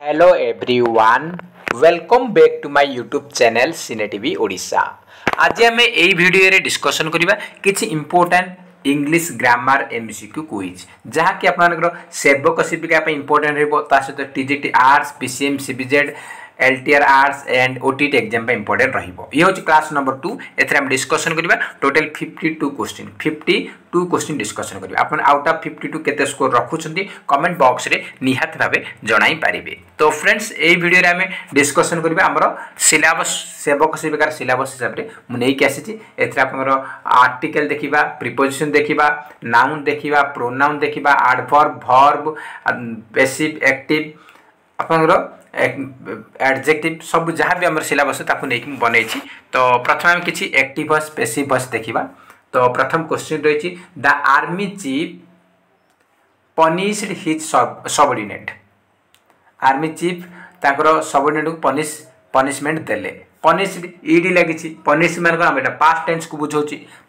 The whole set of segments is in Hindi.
Hello everyone, welcome back to my YouTube channel cine TV Odisha. आज आम यही वीडियो रे डिस्कशन करबा किछि important English grammar MCQ quiz जहाँकि आपनकर सेवक शिविका पे इंपोर्टेंट रहबो ता सहित TGT arts PCM CBZ LTR arts and OTT exam पे इंपोर्टेंट रहिबो। ये होची क्लास नंबर 2। एथरे हम डिस्कशन करबा टोटल 52 क्वेश्चन डिस्कशन करबा। आपन आउट ऑफ 52 केते स्कोर रखुछंती कमेंट बॉक्स रे निहात भाबे जणाई पारिबे। तो फ्रेंड्स एई वीडियो रे हमें डिस्कशन करबा हमरो सिलेबस सेवक शिविकार सिलेबस हिसाब रे मु नै के आसीची। एथरे आपनरो आर्टिकल देखिबा, प्रीपोजिशन देखिबा, नाउन देखिबा, प्रोनाउन देखिबा, एडवर्ब, वर्ब, पैसिव, एक्टिव, आपनरो एडजेक्टिव सब जहाँ भी आम सिलेबस ताकू नहीं बनई। तो प्रथम आम किसी एक्टिव वॉइस पैसिव वॉइस देखा। तो प्रथम क्वेश्चन रही the army chief punished his subordinate. Army chief ताकर सबऑर्डिनेट को पनिशमेंट देले। पनिश्ड ईडी लगी पनिश मान कौन पास्ट टेंस को बुझाऊँ।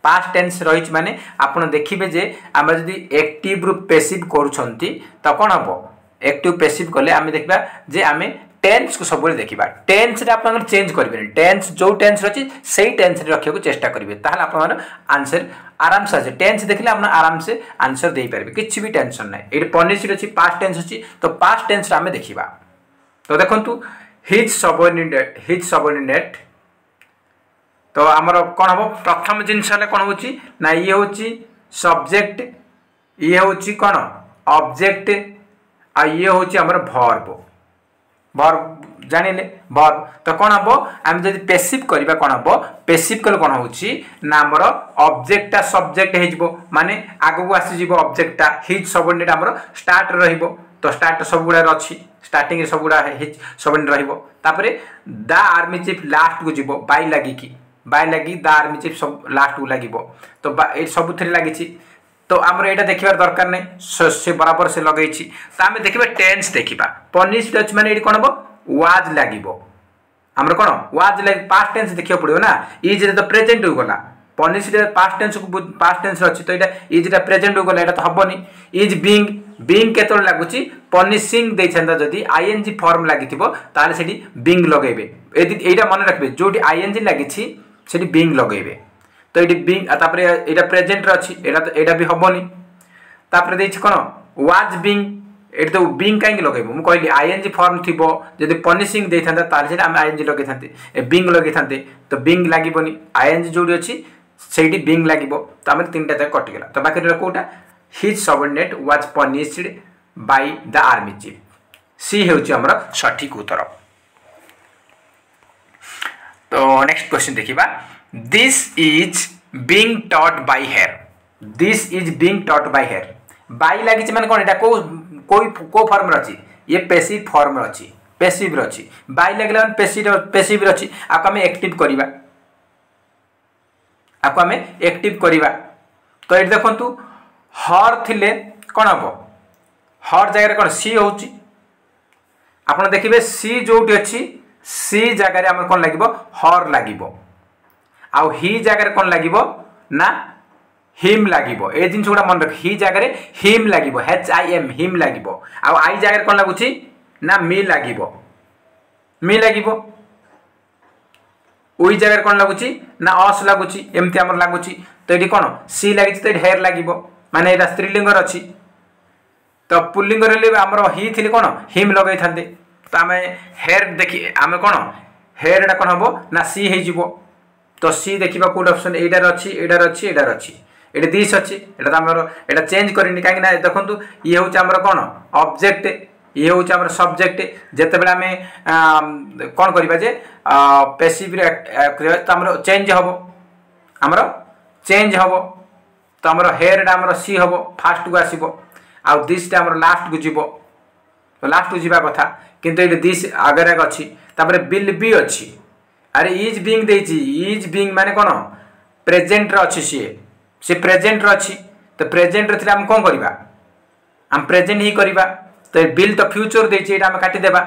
पास्ट टेंस रही माने आपन देखिए जे आम जदि एक्टिव रु पैसिव करूछंती तो कौन हम एक्टिव पैसिव कले आम देखा जे आम टेंस को सब देखा। टेंस रे आप चेंज करेंगे। टेंस जो टेंस रही से टेंस रखा चेष्टा करेंगे ताहले आप आंसर आराम से आसे। टेंस देखले आप आराम से आंसर दे पारे, किसी भी टेंशन ना। ये पनिश्ड अच्छी पास्ट टेंस अच्छी तो पास्ट टेंस आम देखा। तो देखु हिज सबऑर्डिनेट तो आमर कौन हम प्रथम जिनस कौन हो ना ये हूँ सब्जेक्ट, ये हूँ कौन ऑब्जेक्ट, आ ये हूँ आमर वर्ब जानिले वर्ब। तो कौन हम आम जब पैसिव करबा कौन हम पैसिव कल कौन होना आमर ऑब्जेक्टा सब्जेक्ट हो माने आगु को आसीज ऑब्जेक्टा हिज सबऑर्डिनेट आमर स्टार्ट रहिबो। तो स्टार्ट सब गुड़ा अच्छी स्टार्टिंग सब गुड़ा हिज सबऑर्डिनेट रहिबो। तापरे द आर्मी चीफ लास्ट को जीवो बाय लगी द आर्मी चीफ सब लास्ट को लागिबो। तो सब थ्री लगी। तो आमर यहाँ देखा दरकार नहीं से बराबर से लगे। तो आम देखा टेंस देखा पनिश्ड अच्छी माने ये कौन हम वाज लगे आमर कौन वाज लगे पास्ट टेंस देखा पड़ो ना। इज तो प्रेजेंट हो गला पनिश्ड पास्ट टेंस को पास्ट टेंस अच्छी तो यहाँ इज प्रेजेंट हो गला तो हेनी। इज बीइंग केत लगुच पनिशिंग जदि आईएनजी फॉर्म लगी ताले बीइंग लगेबे। यहाँ मन रखिए जो आईएनजी लगी बीइंग लगेबे। तो ये बीइंग तापरे एटा प्रेजेंट अच्छी एटा भी हेनी। तापरे देछि कोन वाज बीइंग एटा तो बीइंग काहे लगेबो मु कहली आईएनजी फॉर्म थिबो जदि पनिशिंग देइ थांता तार से हम आईएनजी लगे थांते बीइंग लगे थांते तो बीइंग लागिबोनी आईएनजी जोडी अछि सेठी बीइंग लागिबो। तो हम तीनटा तक कटि गेला। तो बाकी कोटा his subordinate was punished by the army chief. C हेउछि हमर सठिक उत्तर। तो नेक्स्ट क्वेश्चन देखिबा this is being taught by her. This is being taught by her by लगी माने कौन एटा को फॉर्म रही ये पैसिव फॉर्म रही पैसिव रही बाय लगे पैसिव रही आपको आम एक्टिव करवा तो ये देखु हर थिले कौन हम हर जगह कौन सी हो आप देखिए सी जो अच्छी सी जगार आम कौन लगे हर लगे आउ ही जगह कौन लगे ना हिम लगे। ए जिन गुड़ा मन रख ही जगह हिम लगे HIM हिम लगे आउ आई जगह कौन लगुच ना मी लगे ओई जगह कौन लगुच ना अस लगुच एमती आम लगुच। तो ये कौन सी लगी तो हेयर लगे माने ये स्त्रीलिंग अच्छी। तो पुल्लिंग आमर ही थी कौन हिम लगे था। तो आम हेयर देखिए आम कौन हेयर कौन हम ना सी हो। तो सी देखा कौट ऑप्शन एटार अच्छी एटार अच्छी एटार अच्छी ये दिस अच्छी एटा आमर एटा चेंज करनी कहीं देखो ये हूँ आमर कौन ऑब्जेक्ट ये हूँ आमर सब्जेक्ट जितेबाला आम कौन करवा जे पैसिव तो आमर चेंज हम आमर चेंज हम। तो आमर हेयर आमर सी हम फास्ट को आसो आउ दिस आमर लास्ट को जीव तो लास्ट को जीवा कथा किंतु ये दिस आगे आगे अच्छी। तापर बिल भी अच्छी अरे इज बीइंग देछि इज बीइंग माने कौन प्रेजेंट अच्छी सी प्रेजेंट अच्छी। तो प्रेजेंट रे हम कौन करवा हम प्रेजेंट ही करवा। तो बिल तो फ्यूचर देछि एटा हम काटिदेबा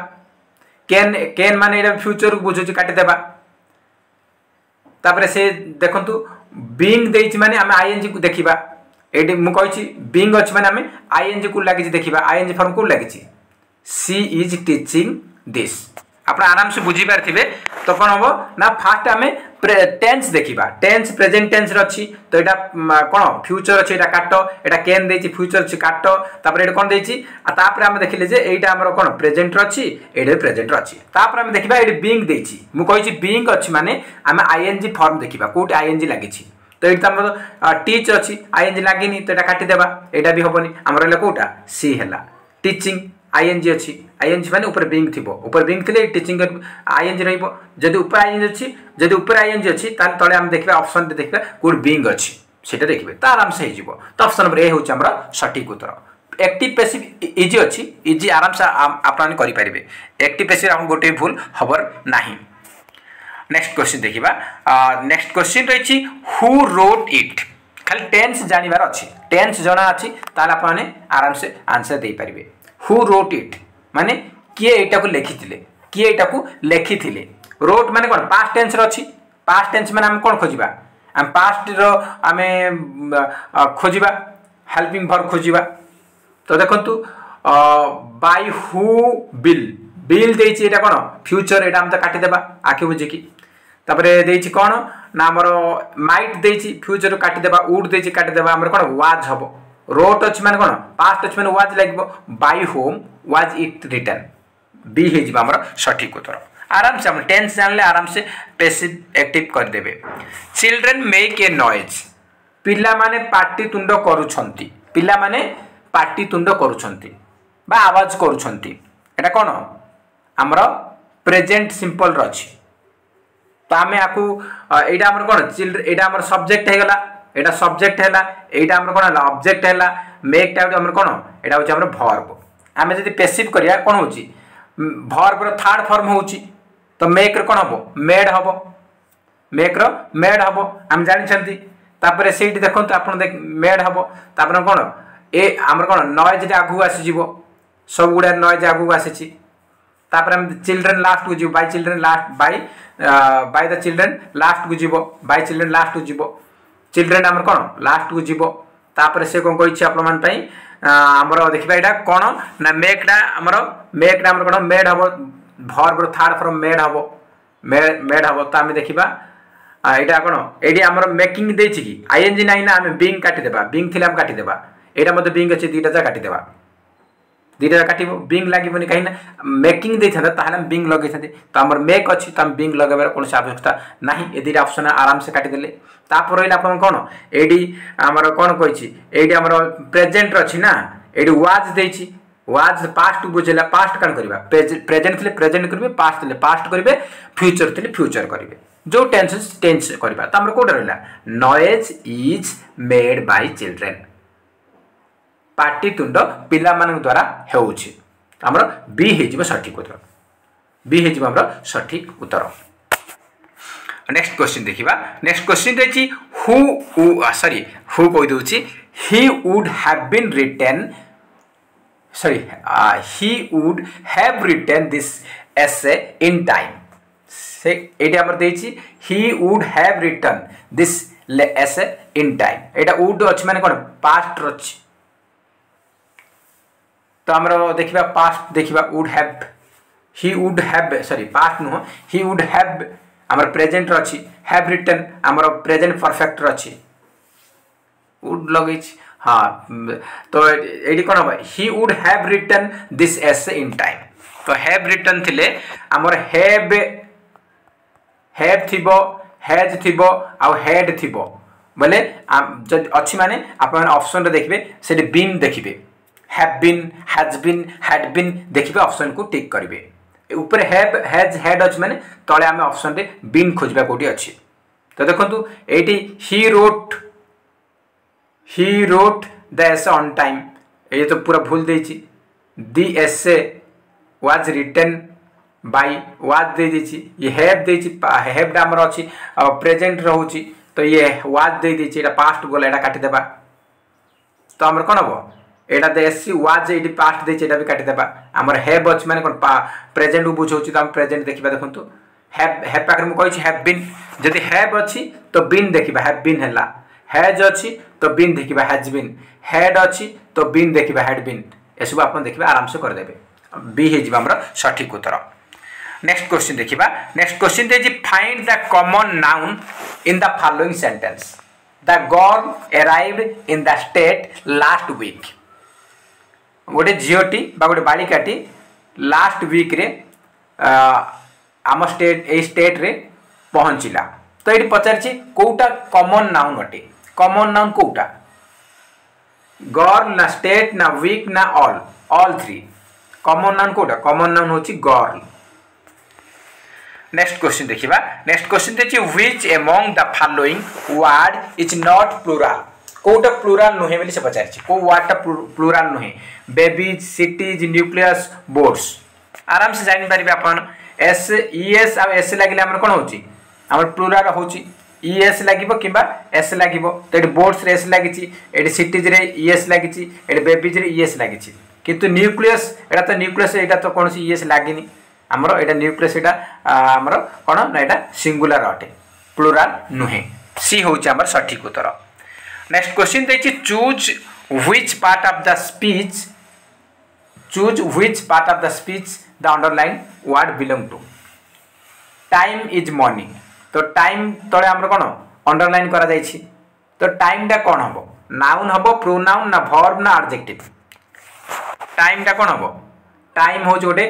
कैन माने एटा फ्यूचर को बुझुछि काटिदेबा। तापर से देखंतु बीइंग देछि माने हम आईएनजी को देखिबा एटी मु कहिछि बीइंग अछि माने हम आईएनजी को लागि देखिबा आईएनजी फॉर्म को लागि सी इज टीचिंग दिस। आप आराम से बुझी पारे तो कौन हम ना फास्ट आम टेन्स देखा टेन्स प्रेजेंट टेन्स अच्छी तो यहाँ कौन फ्यूचर अच्छी यहाँ काट यहाँ कैन दे फ्यूचर अच्छी काट ये कौन देपर आम देखिले यहाँ आम कौन प्रेजेंट अच्छी ये प्रेजेंट अच्छी आम देखा ये बीइंग देती मुझे बीइंग अच्छी माने आम आईएनजी फॉर्म देखा कौट आईएनजी लगी तो ये टीच अच्छी आईएनजी लगे तो यहाँ काटिदेबा यहाँ भी हेनी आम रहा कौटा सी है टीचिंग आईएनजी अच्छी आईएनजी माने ऊपर बीइंग थी ऊपर बीइंग थे टीचिंग आईएनजी रही ऊपर आईएनजी अच्छी जब ऊपर आईएनजी अच्छी तले आम देखा ऑप्शन देखा कौट बीइंग अच्छी सेटा देखिए तो आराम से हो तो ऑप्शन नंबर ए हूँ सठिक उत्तर। एक्टिव पैसिव इजी अच्छी इजी आराम से आपने करेंगे एक्टिव पैसिव आम गोटे भूल हबर नहीं। नेक्स्ट क्वेश्चन देखा नेक्स्ट क्वेश्चन रही हु रोट इट खाली टेन्स जानवर अच्छी टेन्स जना अच्छी आपने आराम से आंसर दे पारे। हु रोट इट माने किए एटा को लिखिथिले किए एटा को लिखिथिले रोट माने कोन पास्ट टेंस रो अछि पास्ट टेंस माने हम कोन खोजिबा हम पास्ट रो आमे खोजिबा हेल्पिंग वर्ब खोजिबा तो देखंतु बाय हु बिल बिल देछि एटा कोन फ्यूचर एटा हम त काटि देबा आके बुझि की तापरे देछि कोन ना हमर माइट देछि फ्यूचर काटि देबा वुड देछि काटि देबा हमर कोन वाज हबो रोट अच्छी माने कौन पास्ट अच्छी माने वाज लगे by home was it return B हो सठिक उत्तर। आराम से हम टेंस जानले आराम से पैसिव एक्टिव कर देबे। चिल्ड्रेन मेक ए नॉइज पिला माने पार्टी तुंड करूछंती पिला माने पार्टी तुंड करूछंती बा आवाज करूछंती एटा कोन हमर प्रेजेंट सिंपल रछि तो आमे आकू एटा हमर कोन चिल्ड्रेन एटा हमर सब्जेक्ट हे गला एटा सब्जेक्ट है एटा हमर कोन ऑब्जेक्ट है मेक टाइप हमर कोन एटा होची हमर वर्ब आमे जदी पैसिव करिया कोन होची वर्ब रो थर्ड फॉर्म होची तो मेक रो कोन हबो मेड हबो मेक रो मेड हबो हम जानि छंती तापरे सेठी देखंतु आपण देख मेड हबो तापरे कोन ए हमर कोन नॉइज जे आगु आसी जीवो सब गुडा नॉइज आगु आसीची तापरे हम चिल्ड्रन लास्ट को जीवो bye children last by the children last को जीवो बाय चिल्ड्रन लास्ट को जीवो चिल्ड्रेन आमर कौन लास्ट को जीवो तापर से कौन कही आपण आमर देखा यहाँ कौन ना मेकटा आमर कौन मेड हम भर्ब थर्ड फॉर्म मेड हम मेड हम तो आम देखा यहाँ कौन ये आमर मेकिंग देछि कि आईएनजी ना आम बीइंग काटिदेबा बीइंग थिले आम काटिदेबा यहाँ मत बीइंग अच्छे दुईटा जा काटिदेबा दुईटा जा काटिबो बीइंग लागबोनी कहीं मेकिंग देइथांता ताहले हम बीइंग लगै थांते तो आमर मेक अच्छी तो आम बीइंग लगेबार कोन आवश्यकता नाही ए दुईटा ऑप्शन आराम से काटिदेले तापर रहा आप कौन ये आमर कौन कही ये आमर प्रेजेंट अच्छी ना ये वाज देछि वाज पास्ट बुझेला पास्ट कौन करबा प्रेजेंट थे प्रेजेंट करेंगे पास्ट थे पास्ट करेंगे फ्यूचर थे फ्यूचर करेंगे जो टेंस टेंस करबा तो आमर कोटा रहा noise is made by children पार्टी तुंड पिला मान द्वारा होउछि आमर बी हो सठिक उत्तर बी हो सठिक उत्तर। नेक्स्ट क्वेश्चन देखिबा नेक्स्ट क्वेश्चन रही हु कहि दोछि he would have been written he would have written this essay in time से एटी हमर देछि he would have written this essay in time Etah would अछि माने कोन पास्ट अछि तो हमरो देखिबा पास्ट देखिबा would have he would have past no he would have हमर प्रेजेंट अछि have written हमर प्रेजेंट परफेक्ट अछि would लगै छी हाँ तो ये कौन हम he would have written this essay in time तो have written थिले हमर have थिबो has थिबो आ had थिबो बोले जब अच्छी माने अपन ऑप्शन रे देखबे से बीन देखबे have been has been had been देखबे ऑप्शन को टिक करिवे ऊपर have has had अछि माने तळे हम ऑप्शन रे बीन खोजबा कोठी अछि तो देखंतु eighty he wrote the essay on time ये तो पूरा भूल देछि the essay was written by was दे देछि ये have देछि have हमर अछि प्रेजेंट रहउछि तो ये was दे देछि एटा पास्ट गोला एटा काटि देबा तो हमर कोन हबो एटा the essay was एटी पास्ट देछि एटा भी काटि देबा हमर have अछि माने कोन प्रेजेंट बुझौछि तो हम प्रेजेंट देखिबा देखंतु have पाकर म कहिछि have been जदि have अछि तो been देखिबा have been हला हैज अच्छी तो बीन देखिबा हैज बीन हेड अच्छी तो बीन देखिबा हेड बीन एसबु आपन देखिबा आराम से कर देबे बी हे हमर सठिक उत्तर। नेक्स्ट क्वेश्चन देखिबा। नेक्स्ट क्वेश्चन दे find the common noun in the following sentence. The girl arrived in the state last week. गोटे झीटी बा गोटे बालिकाटी लास्ट वीक रे आम स्टेट ए स्टेट रे पहुँचला। तो ये पचार कौटा कॉमन नाउन अटे। कॉमन नाउन कौटा? गर्ल ना स्टेट ना वीक ना ऑल थ्री। कॉमन नाउन कौटा? कॉमन नाउन होची गर्ल। नेक्स्ट क्वेश्चन देखिबा। नेक्स्ट क्वेश्चन देखिए which among the following word is not plural. कोटा प्लूरल नुहे बोली से पचार को वर्डटा प्लूरल नुहे? Babies, cities, nucleus, boards. आराम से जानि पारिबे आपण। एस ईएस आ एस लागिले हमर कोन होची? हमर प्लूरल होची ईएस लागिबो किबा एस लागिबो। तो एडी बोर्ड्स रे एस लागिची, एडी सिटीज रे ईएस लागिची, एडी बेबीज रे ईएस लागिची। किंतु न्यूक्लियस एटा तो न्यूक्लियस एटा तो कोनसी ईएस लागिनी। हमरो एटा न्यूक्लियस एटा हमरो कोन ना एटा सिंगुलर अटे, प्लूरल नुहे। सी होची हमर सठिक उत्तर। नेक्स्ट क्वेश्चन देखिए choose which part of the speech. Choose which part of the speech the underline word belong to. Time is money. तो टाइम तले हमर कोन अंडरलाइन करा जायछि। तो टाइम टा कोन हबो? नाउन हबो, प्रोनाउन ना वर्ब ना एडजेक्टिव? टाइम टा कोन हबो? टाइम हो जोटे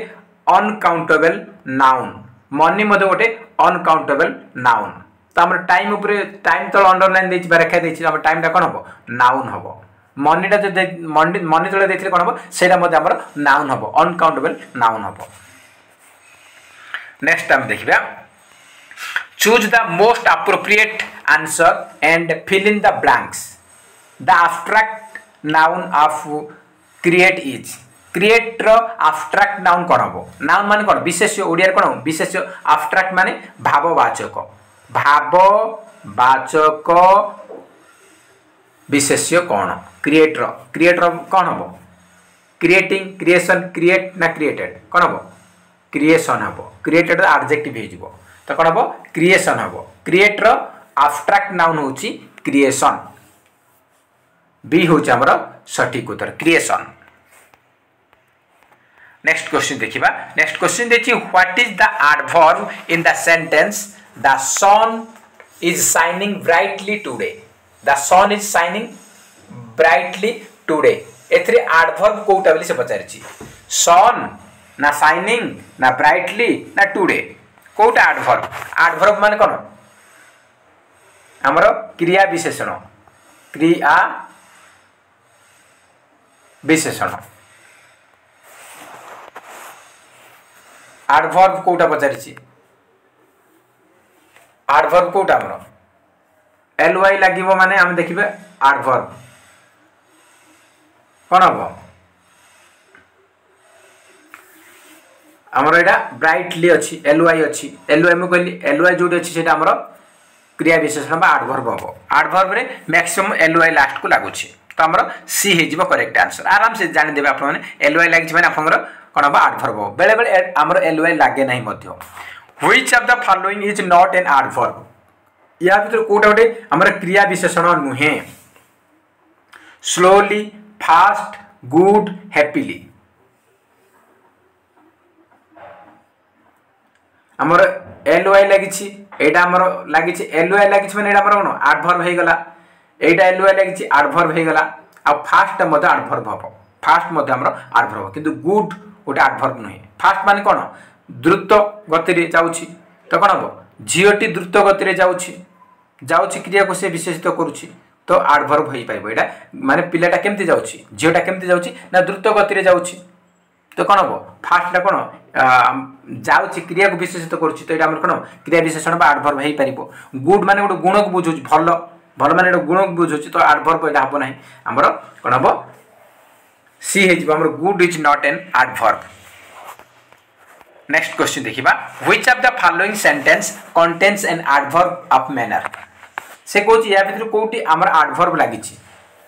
अनकाउंटेबल नाउन। मनी मध्ये गोटे अनकाउंटेबल नाउन। तो हमर टाइम ऊपर टाइम तले अंडरलाइन देछि बा रेखा देछि। हमर टाइम टा कोन हबो? नाउन हबो। मनी टा मनी तले देथिले कोन हबो? सेटा मध्ये हमर नाउन हबो, अनकाउंटेबल नाउन हबो। नेक्स्ट टाइम देखिबा। Choose the most appropriate answer and fill in the blanks. The abstract noun of create is. Create रो एब्स्ट्रैक्ट नाउन कोन हबो? नाउन माने कोन? विशेष्य। ओडिया रे कोन? विशेष्य। एब्स्ट्रैक्ट माने भाववाचक। भाववाचक विशेष्य कोन? क्रिएट रो कोन हबो? क्रिएटिंग, क्रिएशन, क्रिएट ना क्रिएटेड कोन हबो? क्रिएशन हबो। क्रिएटेड एडजेक्टिव हे जिवो। तो कोन हबो? क्रिएशन हबो। क्रिएट रो एब्स्ट्रैक्ट नाउन होची क्रिएशन। बी होची हमर सठिक उत्तर, क्रिएशन। नेक्स्ट क्वेश्चन देखिबा। नेक्स्ट क्वेश्चन देखि what is the adverb in the sentence the sun is shining brightly today. The sun is shining brightly today. एथरे एडवर्ब कोटा बोली से पचारछि? सन ना शाइनिंग ना ब्राइटली ना टुडे? कोटा एडवर्ब? एडवर्ब माने कोन? हमरो क्रिया विशेषण। क्रिया विशेषण। एडवर्ब कोटा पचारछि? एडवर्ब कोटा हमरो एलवाई लागिबो माने हम देखिबे एडवर्ब कोन हबो? हमरो एटा ब्राइटली अछि, एलवाई अछि। एलवाई में कहली एलवाई जोडी अछि सेटा हमरो क्रिया विशेषण बा एडवर्ब हबो। एडवर्ब रे मैक्सिमम एलवाई लास्ट को लागुछि। तो हमरो सी हे जिवो करेक्ट आंसर। आराम से जानि देबे आपण माने एलवाई लागि माने आपनरो कोन हबो? एडवर्ब हबो। बेले बेले हमरो एलवाई लागे नाही मध्य। Which of the following is not an adverb. या भीतर कोटा गोटे हमर क्रिया विशेषण नुहे? Slowly, fast, good, happily. हमर एलवाई लागिछि, एटा हमर लागिछि एलवाई लागिछि माने एटा हमर कोन? एडवर्ब हे गला। एटा एलवाई लागिछि एडवर्ब हे गला। आ फास्ट मध्ये एडवर्ब हबो। फास्ट मध्ये हमर एडवर्ब, किंतु गुड गोटे एडवर्ब नुहे। फास्ट माने कोन? द्रुत गति रे जाउछि। तो कोन हबो? झियोटी द्रुत गति रे जाउछि। जाउछि क्रिया को से विशेषित करूछि। तो एडवर्ब होई पाइबो। एटा माने पिलाटा केमति जाउछि? झियोटा केमति जाउछि? ना द्रुत गति रे जाउछि। तो कोन हबो? फास्ट ला कोन? जाउछि क्रिया को विशेषित करूछि। तो एटा हमर कोन? क्रिया विशेषण बा एडवर्ब हेई पारिबो। गुड माने गोटे गुण को बुझुछि, भलो भलो माने एटा गुण को बुझुछि। तो एडवर्ब एटा हबो नाही। हमर कोन हबो? सी हे जिवो। हमर good is not an adverb. Next question देखिबा। Which of the following sentence contains an adverb of manner. से कोची या भीतर कोटी हमर एडवर्ब लागिछि।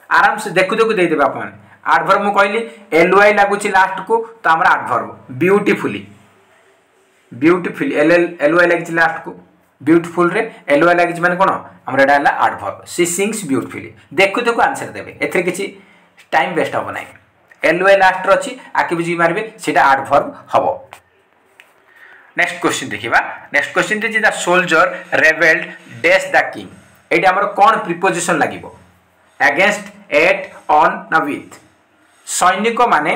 आराम से देखु देखु दे देबे आपण। एडवर्ब मु कहली एलवाई लागुछि लास्ट को। तो हमर एडवर्ब ब्यूटीफुली, ब्यूटीफुल एलवाई लागिछि लास्ट को। ब्यूटीफुल रे एलवाई लागिछि माने कोन? हमर एडा हला एडवर्ब। She sings beautifully. देखु देखु आंसर देबे। एथरे किछि टाइम वेस्ट होबो नाही। एलओए लास्ट अच्छी आखि बुझी मारे सीटा एडवर्ब हम। नेक्स्ट क्वेश्चन देखिबा। Next question this the soldier rebelled dash the king. एटी हमर कोन प्रीपोजिशन लागिवो अगेंस्ट एट ऑन ना विथ। सैनिक माने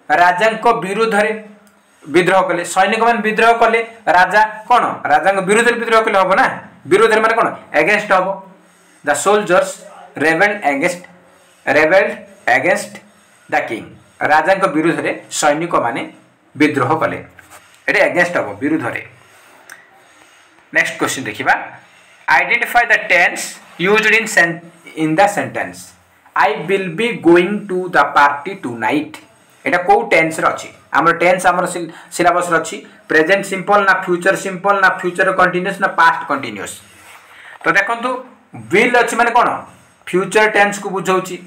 राजा को विरुद्ध रे विद्रोह कले। सैनिक माने विद्रोह कले राजा कोन राजा को विरुद्ध विद्रोह कले हबो ना विरुद्ध माने कोन अगेंस्ट हबो। The soldiers rebelled against the king. राजा को विरुद्ध रे सैनिक माने विद्रोह कले एटे अगेंस्ट हबो विरुद्ध रे। नेक्स्ट क्वेश्चन देखिबा। Identify the tense used in the sentence I will be going to the party tonight. एटा को टेंस रे अछि हमर टेंस हमर सिलेबस रे अछि प्रेजेंट सिंपल ना फ्यूचर सिंपल ना फ्यूचर कंटीन्यूअस ना पास्ट कंटीन्यूअस। तो देखंतु विल अछि माने कोन फ्यूचर टेंस को बुझौछि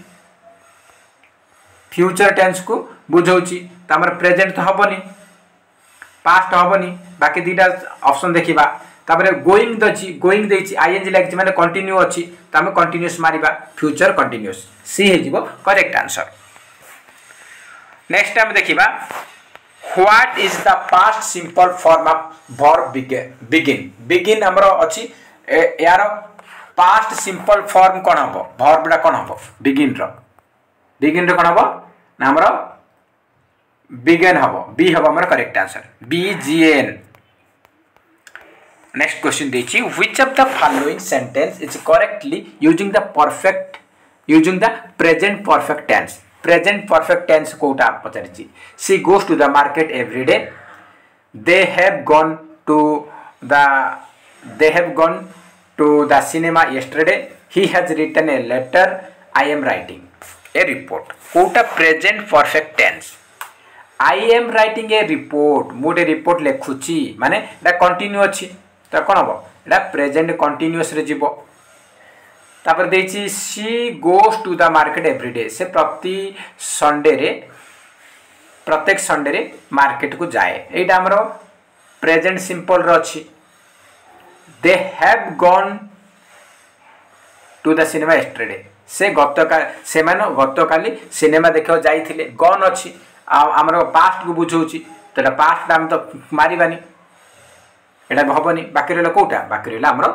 फ्यूचर टेंस को बुझौछि त हमर प्रेजेंट तो हबनी पास्ट हबनी बाकी दीटा ऑप्शन देखिबा। तापरे गोइंग दछि गोइंग देछि आईएनजी लागछि माने कंटिन्यू अछि त हम कंटिन्यूअस मारिबा फ्यूचर कंटिन्यूअस सी हे जिवो करेक्ट आंसर। नेक्स्ट टाइम देखिबा what is the past simple form of verb begin. Begin हमरो अछि यार पास्ट सिंपल फॉर्म कोन हबो वर्ब डा कोन हबो बिगिन रो कोन हबो ना हमरो बिगिन हबो बी हबो हमर करेक्ट आंसर बीजीएन। नेक्स्ट क्वेश्चन देखिए which of the following sentence is correctly using the present perfect tense. Present perfect tense कोटा पचारिछि she goes to the market every day they have gone to the cinema yesterday he has written a letter I am writing a report. कोटा present perfect tense I am writing a report मोटे रिपोर्ट लेखुची माने एटा कंटिन्यू अछि तो कोन हबो एटा प्रेजेंट कंटिन्यूअस रे जीवो। तापर देछि she goes to the market everyday से प्रत्येक संडे रे मार्केट को जाए एटा हमरो प्रेजेंट सिंपल रो अछि। They have gone to the cinema yesterday से गतकाली सिनेमा देखो जाइथिले गॉन अछि आमर पास्ट को बुझौछि तो पास्ट हम तो मारिबानी एटा हबनी बाकी रहला कोटा बाकी रहला हमर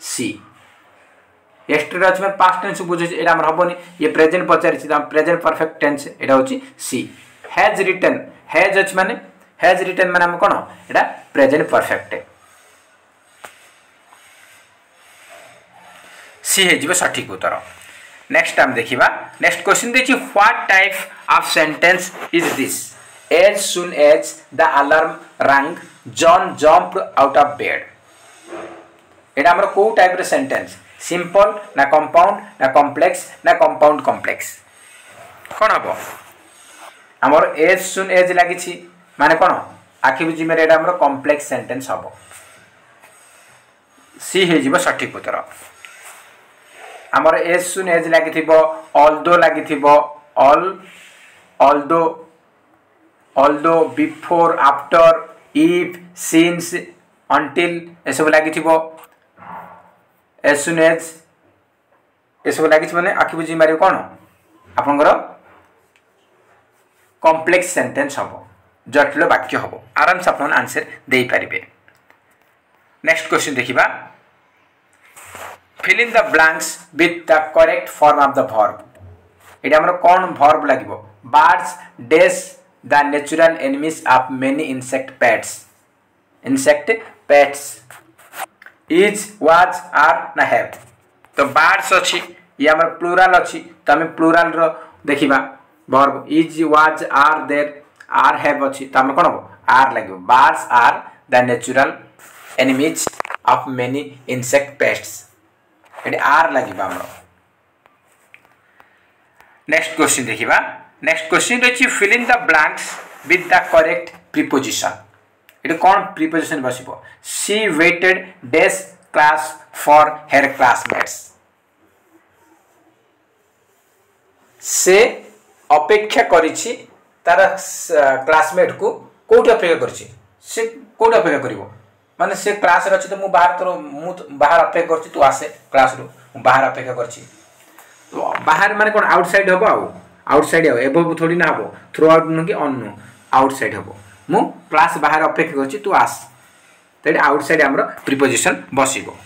सी यस्टरडे अछि पास्ट टेंस बुझौछि एटा हमर हबनी ये प्रेजेंट पचारिछि त प्रेजेंट परफेक्ट टेंस एटा होछि सी। हैज रिटन हैज अछि माने हैज रिटन माने हम कोन एटा प्रेजेंट परफेक्ट सी हे जिवो सठिक उत्तर। नेक्स्ट टाइम देखिबा। नेक्स्ट क्वेश्चन देखि what type of sentence is this as soon as the alarm rang John jumped out of bed. एटा हमर को टाइप रे सेंटेंस सिंपल ना कंपाउंड ना कॉम्प्लेक्स ना कंपाउंड कॉम्प्लेक्स कोन हबो हमर एज सून एज लागिछि माने कोन आखि बुझी मेरे एटा हमर कॉम्प्लेक्स सेंटेंस हबो सी हे जिवो सठिक उत्तर। हमर एज सुन एज लागिथिबो ऑल्दो लागिथिबो although before after if since until एसब लागिथिबो एज सुन एज एसब लागिछि माने आखि बुझी मारियो कोन आपनकर कॉम्प्लेक्स सेंटेंस हबो जटिल वाक्य हबो आराम से आपन आंसर देई परिबे। नेक्स्ट क्वेश्चन देखिबा। fill in the blanks with the correct form of the verb। एटा हमर कोन verb लागिबो birds dash the natural enemies of many insect pets is was are ना have। तो birds अछि ये हमर प्लुरल अछि त हम प्लुरल रो देखिबा verb is was are there are have अछि त हम कोन are लागिबो birds are the natural enemies of many insect pests एटी आर लागिबा हमरो। नेक्स्ट क्वेश्चन देखिबा। नेक्स्ट क्वेश्चन अछि fill in the blanks with the correct preposition. एटी कोन प्रीपोजिशन बसिबो she waited dash class for her classmates. से अपेक्षा करिछि तार क्लासमेट को कोठी अपेक्षा करिछि से कोठी अपेक्षा करिवो माने से क्लास रे अछि तो मु बाहर अपेक्षा करछि तू आसे क्लास रो बाहर अपेक्षा करछि तो बाहर माने कोन आउटसाइड हबो आउटसाइड हम एबव थोड़ी ना हम थ्रू आउट नु कि ऑन नु आउटसाइड हम मु क्लास बाहर अपेक्षा करछि तू आस तो आउटसाइड हमर प्रीपोजिशन बसिबो।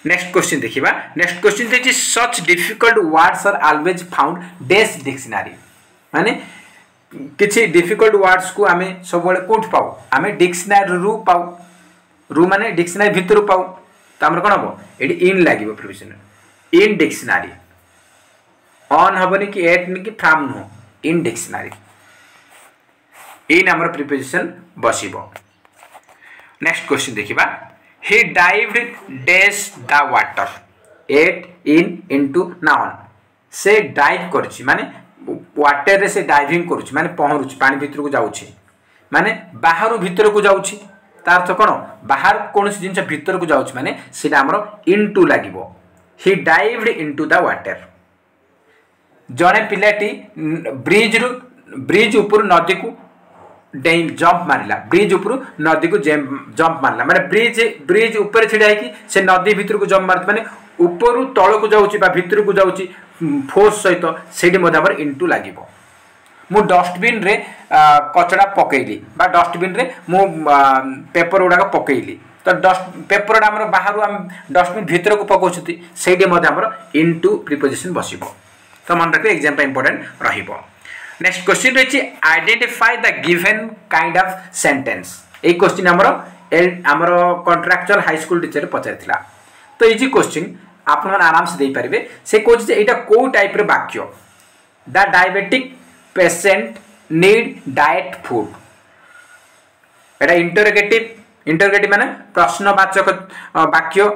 नेक्स्ट क्वेश्चन देखिबा। नेक्स्ट क्वेश्चन देखि such difficult words are always found डेस डिक्शनरी माने किछि डिफिकल्ट वर्ड्स को आमे सब बळे कोठ पाऊ आमे डिक्शनरी रु पाऊ रु माने डिक्शनरी भितर पाऊ त हमर कोन हबो एडी इन लागिबो प्रीपोजिशन इन डिक्शनरी ऑन हबनी कि एट नि कि फ्रॉम नो इन डिक्शनरी इन हमर प्रीपोजिशन बसिबो। नेक्स्ट क्वेश्चन देखिबा। He dived dash the water at in into noun से डाइव करछि माने वाटर रे से डाइविंग करछि माने पहरुछि पानी भीतर को जाउछि माने बाहर भीतर को जाउछि तार अर्थ कोन बाहर कोनसी जिंस भीतर को जाउछि माने सेटा हमरो into लागिवो। He dived into the water जणे पिलाटी ब्रिज ऊपर नदी को जंप मारला ब्रिज ऊपर नदी को जंप मारला माने ब्रिज ऊपर छिड़ा है कि से नदी भीतर को जंप मारत माने ऊपर तळ को जाउची बा भीतर को जाउची फोर्स सहित सेडी मधा पर इनटू लागिवो। मु डस्टबिन रे कचड़ा पकेइली बा डस्टबिन रे मु पेपर उडा पकेइली तो डस्ट पेपर उडा हमर बाहर हम डस्टबिन भीतर को पकोछती सेडी मधा हमर इनटू प्रीपोजिशन बसिबो। तो मन रखो एग्जाम पे इंपोर्टेंट रहिबो। नेक्स्ट क्वेश्चन रही identify the given kind of sentence A question हमर कॉन्ट्रैक्चुअल हाई स्कूल टीचर पचारिथिला तो इजी क्वेश्चन आप आराम से दे पारिबे से कोच जे एटा को टाइप रे वाक्य the diabetic patient need diet food Etah interrogative माने प्रश्नवाचक वाक्य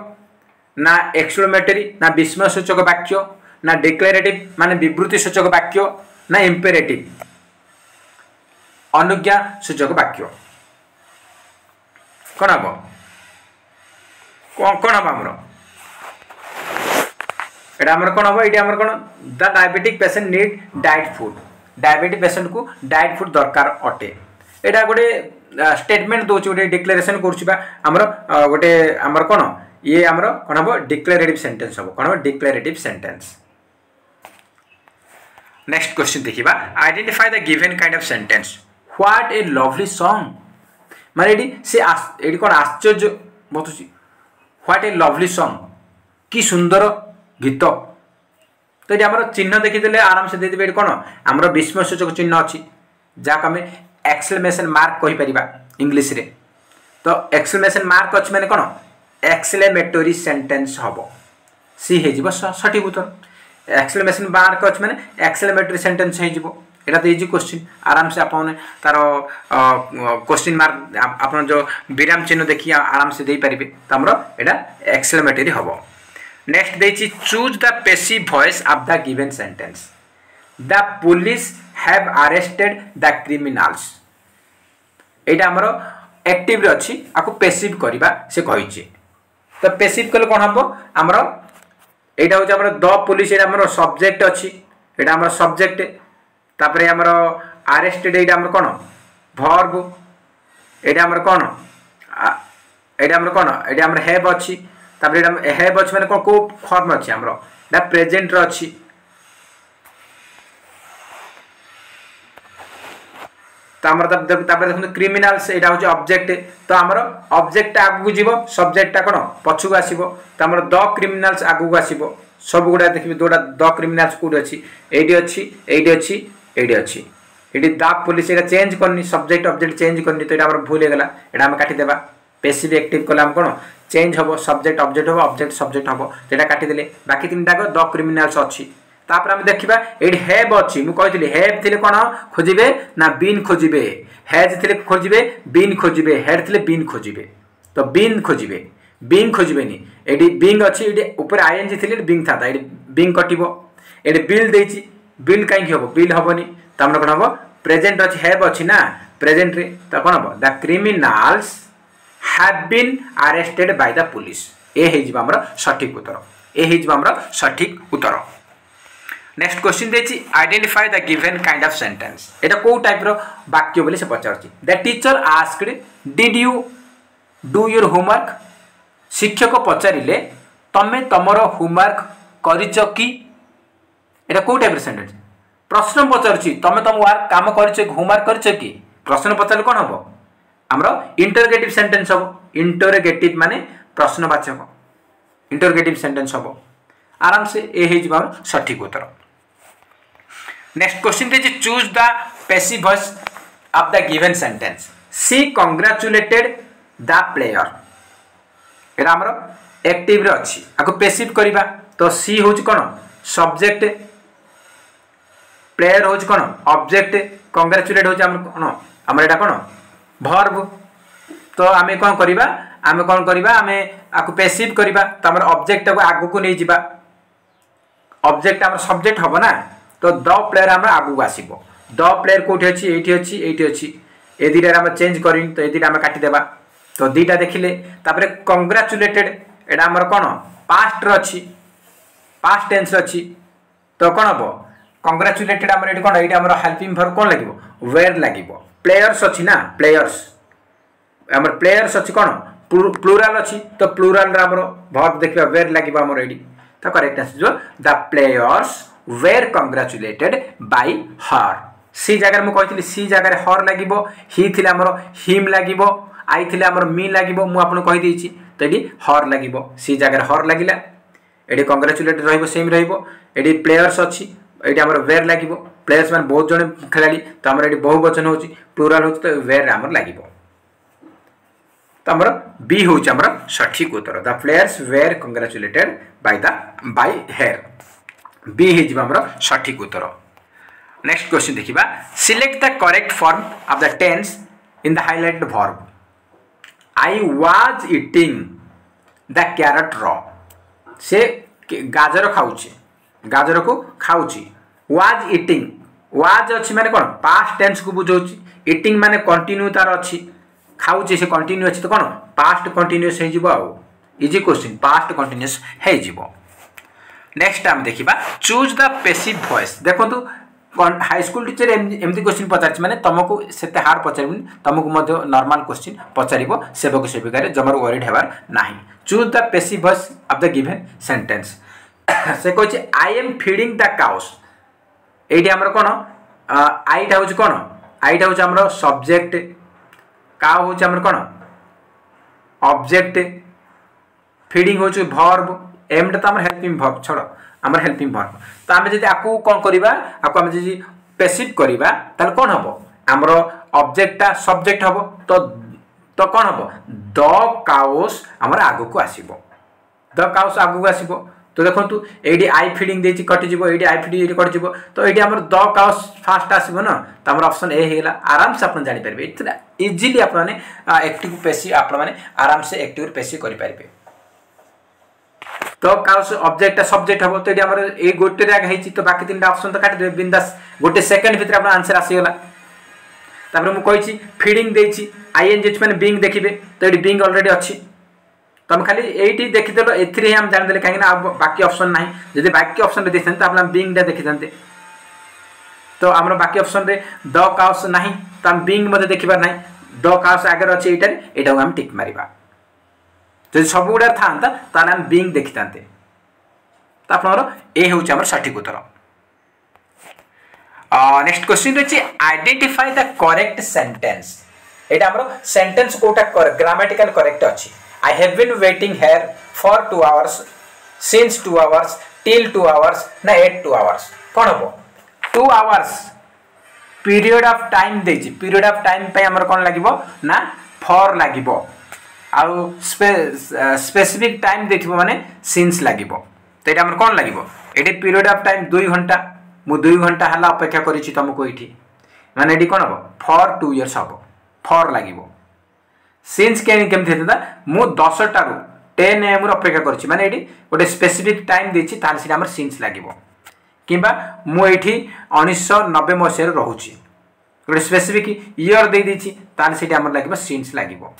ना एक्सक्लेमेटरी ना विस्मय सूचक वाक्य ना डिक्लेरेटिव माने विवृत्ति सूचक वाक्य ना इंपेरेटिव अनुज्ञा सूचक वाक्य कौन हम कौन हम हमर एटा हमर कौन हम एटा हमर कौन the diabetic patient need diet food diabetic patient को डाइट फूड दरकार अटे एटा गोटे स्टेटमेंट दोछि गोटे डिक्लेरेशन करछिबा हमर गोटे हमर कौन ये हमर कौन हम डिक्लेरेटिव सेंटेंस हम कौन हम डिक्लेरेटिव सेंटेंस। नेक्स्ट क्वेश्चन देखिबा identify the given kind of sentence what A lovely song माने एडी कोन आश्चर्य बतुची व्हाट ए लवली सॉन्ग की सुंदर गीत तो ये हमर चिन्ह देखि देले आराम से दे देबे कोन हमर विस्मय सूचक चिन्ह अछि जाक हमें एक्सक्लेमेशन मार्क कहि परिबा इंग्लिश रे तो एक्सक्लेमेशन मार्क अछि माने कोन एक्सक्लेमेटरी सेंटेंस हबो सी हे जिवो सठिक उत्तर एक्सक्लेमेशन मार्क अछि माने एक्सक्लेमेटरी सेंटेंस हे जिवो एटा तो इजी क्वेश्चन आराम से आपन तार क्वेश्चन मार्क आपन जो विराम चिन्ह देखि आराम से दे परिबे त हमरो एटा एक्सक्लेमेटरी हबो। नेक्स्ट देछि choose the passive voice of the given sentence the police have arrested the criminals एटा हमरो एक्टिव रे अछि आको पैसिव करबा से कहिछि तो पैसिव कले कोन हबो हमरो एटा हो हमरो द पुलिस एटा हमरो सब्जेक्ट अछि एटा हमरो सब्जेक्ट तापरे हमरो अरेस्टेड एटा हमरो कोन वर्ब एटा हमरो कोन एटा हमरो कोन एटा हमरो हैव अछि तापरे एटा हैव अछि माने कोन को फॉर्म अछि हमरो एटा प्रेजेंट रे अछि तो हमर तापरे देखु क्रिमिनल्स एटा हो ऑब्जेक्ट तो हमरो ऑब्जेक्ट आगु जीवो सब्जेक्ट ता कोन पछु आसीबो तो हमर द क्रिमिनल्स आगु आसीबो सब गुडा देखिबे दोडा द क्रिमिनल्स कोड अछि एडी अछि एडी अछि एडी अछि AD the police Etah change करनी सब्जेक्ट ऑब्जेक्ट चेंज करनी तो एटा हमर भूल हे गेला एटा हम काटी देबा पैसिव एक्टिव कला हम कोन चेंज हबो सब्जेक्ट ऑब्जेक्ट हबो ऑब्जेक्ट सब्जेक्ट हबो एटा काटी देले बाकी तीनटा को द क्रिमिनल्स अछि तापर हम देखिबा एडी हैव अछि मु कहितली हैव थिले कोन खोजिबे ना बीन खोजिबे हैज थिले खोजिबे बीन खोजिबे हेड थिले बीन खोजिबे तो बीन खोजिबे बीन खोजिबेनी एडी बींग अछि एडी ऊपर आईएनजी थिले बींग था एडी बींग कटिबो एडी बिल देछि बिल काई कि हबो बिल हबोनी त हमर कोन हबो प्रेजेंट अछि हैव अछि ना प्रेजेंट रे त कोन हबो the criminals have been arrested by the police A हे जिबा हमर सठिक उत्तर ए हे जिबा हमर सठिक उत्तर। नेक्स्ट क्वेश्चन देछि identify the given kind of sentence एटा को टाइप रो वाक्य बोले से पचारछि the teacher asked did you do your homework शिक्षक पचारिले तमे तमरो होमवर्क करिचो कि एटा को टाइप रो सेंटेंस प्रश्न पचारुछि तमे तुम वर्क काम करछ होमवर्क करछ कि प्रश्न पचार कोन हबो हमरो इंटरोगेटिव सेंटेंस हबो इंटरोगेटिव माने प्रश्नवाचक इंटरोगेटिव सेंटेंस हबो आराम से ए हे जिबा सठिक उत्तर। नेक्स्ट क्वेश्चन दे choose the passive voice of the given sentence she congratulated the player एटा हमरो एक्टिव रे अछि आको पैसिव करबा तो सी होच कोन सब्जेक्ट प्लेयर होच कोन ऑब्जेक्ट कांग्रेचुलेट होच हमर एटा कोन वर्ब तो आमे कोन करबा आमे आको पैसिव करबा त हमर ऑब्जेक्ट को आगु को नै जिबा ऑब्जेक्ट हमर सब्जेक्ट हबो ना तो द प्लेयर हमर आगु को आसीबो द प्लेयर कोठी अछि एठी अछि ए दिटा हम चेंज करिन तो ए दिटा हम काटी देबा तो दीटा देखिले तापरे कांग्रेचुलेटेड एटा हमर कोन पास्ट रो अछि पास्ट टेंस अछि तो कोन हबो कांग्रेचुलेटेड हमर एठी कोन एटा हमर हेल्पिंग वर्ब कोन लागिवो वेयर लागिवो प्लेयर्स अछि ना प्लेयर्स हमर प्लेयर्स अछि कोन प्लूरल अछि तो प्लूरल रा हमर वर्ब देखबा वेयर लागिवो हमर एठी तो करेक्ट आसी जो the players were congratulated by her सी जगह मु कहितली सी जगह हर लागिवो ही थिला हमर हिम लागिवो आई थिला हमर मी लागिवो मु आपन कहि देछि तो एडी हर लागिवो सी जगह हर लागिला एडी कांग्रेचुलेटेड रहइबो सेम रहइबो एडी प्लेयर्स अछि एडी हमर वेयर लागिवो प्लेयर्स मान बहुत जण खेलाडी तो हमर एडी बहुवचन होछि प्लूरल होछि तो वेयर हमर लागिवो तो हमर बी होछि हमर सठिक उत्तर the players were congratulated by her B हे जिबा हमर सठिक उत्तर। नेक्स्ट क्वेश्चन देखिबा select the correct form of the tense in the highlighted verb I was eating the carrot raw से गाजर खाउछि गाजर को खाउछि वाज ईटिंग वाज अछि माने कोन पास्ट टेंस को बुझौछि ईटिंग माने कंटिन्यू तार अछि खाउछि से कंटिन्यू अछि तो कोन पास्ट कंटिन्यूअस हे जिवो आ इजी क्वेश्चन पास्ट कंटिन्यूअस हे जिवो। नेक्स्ट हम देखिबा चूज द पैसिव वॉइस देखंतु हाई स्कूल टीचर एमती क्वेश्चन पचार माने तुमको सेते हार्ड पचारबिन तुमको मध्य नॉर्मल क्वेश्चन पचारिबो सेवक सेविका जमर वरीड हेबार नाही choose the passive voice of the given sentence से कहछि I am feeding the cows एडी हमर कोन आईटा होछ कोन आईटा होछ हमर सब्जेक्ट काउ होछ हमर कोन ऑब्जेक्ट फीडिंग होछ वर्ब एम टा हमर हेल्पिंग वर्ब छोड़ हमर हेल्पिंग वर्ब तो आमे जदि आकू कोन करिबा आकू आमे जदि पैसिव करिबा ताल कोन हबो हमर ऑब्जेक्ट ता सब्जेक्ट हबो तो कोन हबो द काउस हमर आगु को आसीबो द काउस आगु को आसीबो तो देखंतु एडी आई फीडिंग देछि कटि जिवो एडी आई फीडिंग एडी कटि जिवो तो एडी हमर द काउस फास्ट आसीबो न त हमर ऑप्शन ए हेला आराम से अपन जानि परबे इतना इजीली अपन माने एक्टिव पैसिव अपन माने आराम से एक्टिव पैसिव करि परबे तो काउस ऑब्जेक्ट सब्जेक्ट हबो तो एडी हमर ए गोटे राग हेछि तो बाकी तीनटा ऑप्शन तो काटि देबे बिंदास गोटे सेकंड भीतर अपन आंसर आसीगला तापर मु कहिछि फीडिंग देछि आईएनजी माने बीइंग देखिबे तो एडी बीइंग ऑलरेडी अछि तुम खाली एटी देखि देलो एथरे हम जान देले काहे ना बाकी ऑप्शन नाही जदि बाकी ऑप्शन रे देखथन त आपण बीइंग डा देखि जानते तो हमर बाकी ऑप्शन रे द काउस नाही त हम बीइंग मध्ये देखिबार नाही द काउस आगर अछि एटा हम टिक मारिबा जदि सब गुडा थांता तान हम बीइंग देखि जानते त आपनर ए होछ हमर सठिक उत्तर। नेक्स्ट क्वेश्चन रहछि आइडेंटिफाई द करेक्ट सेंटेंस एटा हमर सेंटेंस कोटा ग्रामेटिकल करेक्ट अछि I have been waiting here for 2 hours since 2 hours till 2 hours na at 2 hours कोन हो 2 hours period of time देछि period of time पे हमर कोन लागिवो ना for लागिवो आउ स्पेसिफिक टाइम देखिबो माने since लागिवो तो एटा हमर कोन लागिवो एटी period of time 2 घंटा मु 2 घंटा हला अपेक्षा करिछि तुमको एठी माने एटी कोन हो for 2 years हबो for लागिवो सिंस केम थेता मु 10 टारु 10 am रो अपेक्षा करछि माने एठी गोटे स्पेसिफिक टाइम देछि ताल सिटा हमर सिंस लागिवो किबा मु एठी 1990 मसिया रे रहउछि गोटे स्पेसिफिक ईयर दे देछि ताल सिटा हमर लागिवो सिंस लागिवो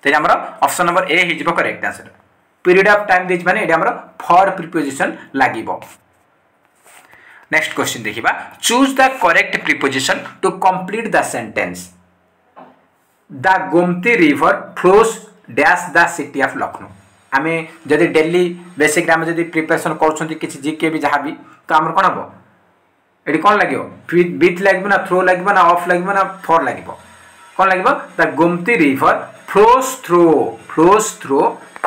ते हमर ऑप्शन नंबर ए हिजबो correct answer period of time देछि माने एठी हमर फॉर प्रीपोजिशन लागिवो। नेक्स्ट क्वेश्चन देखिबा choose the correct preposition to complete the sentence the Gomti river flows dash the city of Lucknow आमे जदि डेली बेसिक आमे जदि प्रिपरेशन करछंती किछि जीके भी जहाबी तो हमर कोन हबो ये कौन लगे विथ लगे ना थ्रो लगे ना ऑफ लगे ना फॉर लगे कौन लगे the Gomti river flows through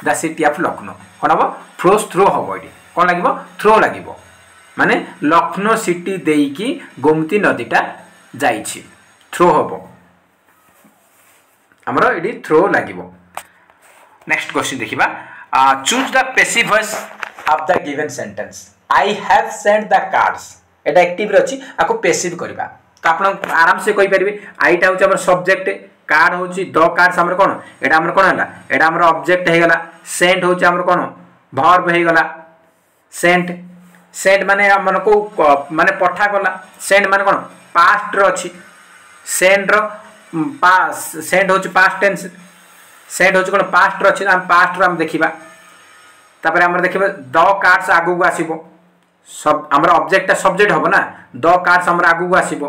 the city of Lucknow कौन हम फ्लोस थ्रो हम ये कौन लगे थ्रो लगे माने लखनऊ सिटी देकी गोमती नदीटा जाइछि थ्रो हम हमरो ये थ्रो लगे। नेक्स्ट क्वेश्चन देखिबा choose the passive voice of the given sentence I have sent the cards Etah active रे अछि आको पैसिव करबा तो आपण आराम से कहि परिबे आईटा होछि हमर सब्जेक्ट कार्ड होछि द कार्ड्स हमर कोन एटा हमर कोन हला एटा हमर ऑब्जेक्ट हे गला सेंट होछि हमर कोन वर्ब हे गला सेंट सेंट माने हमन को माने पठा गला सेंट माने कोन पास्ट रो अछि सेंट रो पास सेंट होछि पास्ट टेंस सेंट होछि कोन पास्ट रो अछि हम पास्ट रो हम देखिबा तापर हमर देखिबा द कार्ड्स आगु को आसीबो सब हमर ऑब्जेक्ट सब्जेक्ट होबो ना द कार्ड्स हमर आगु को आसीबो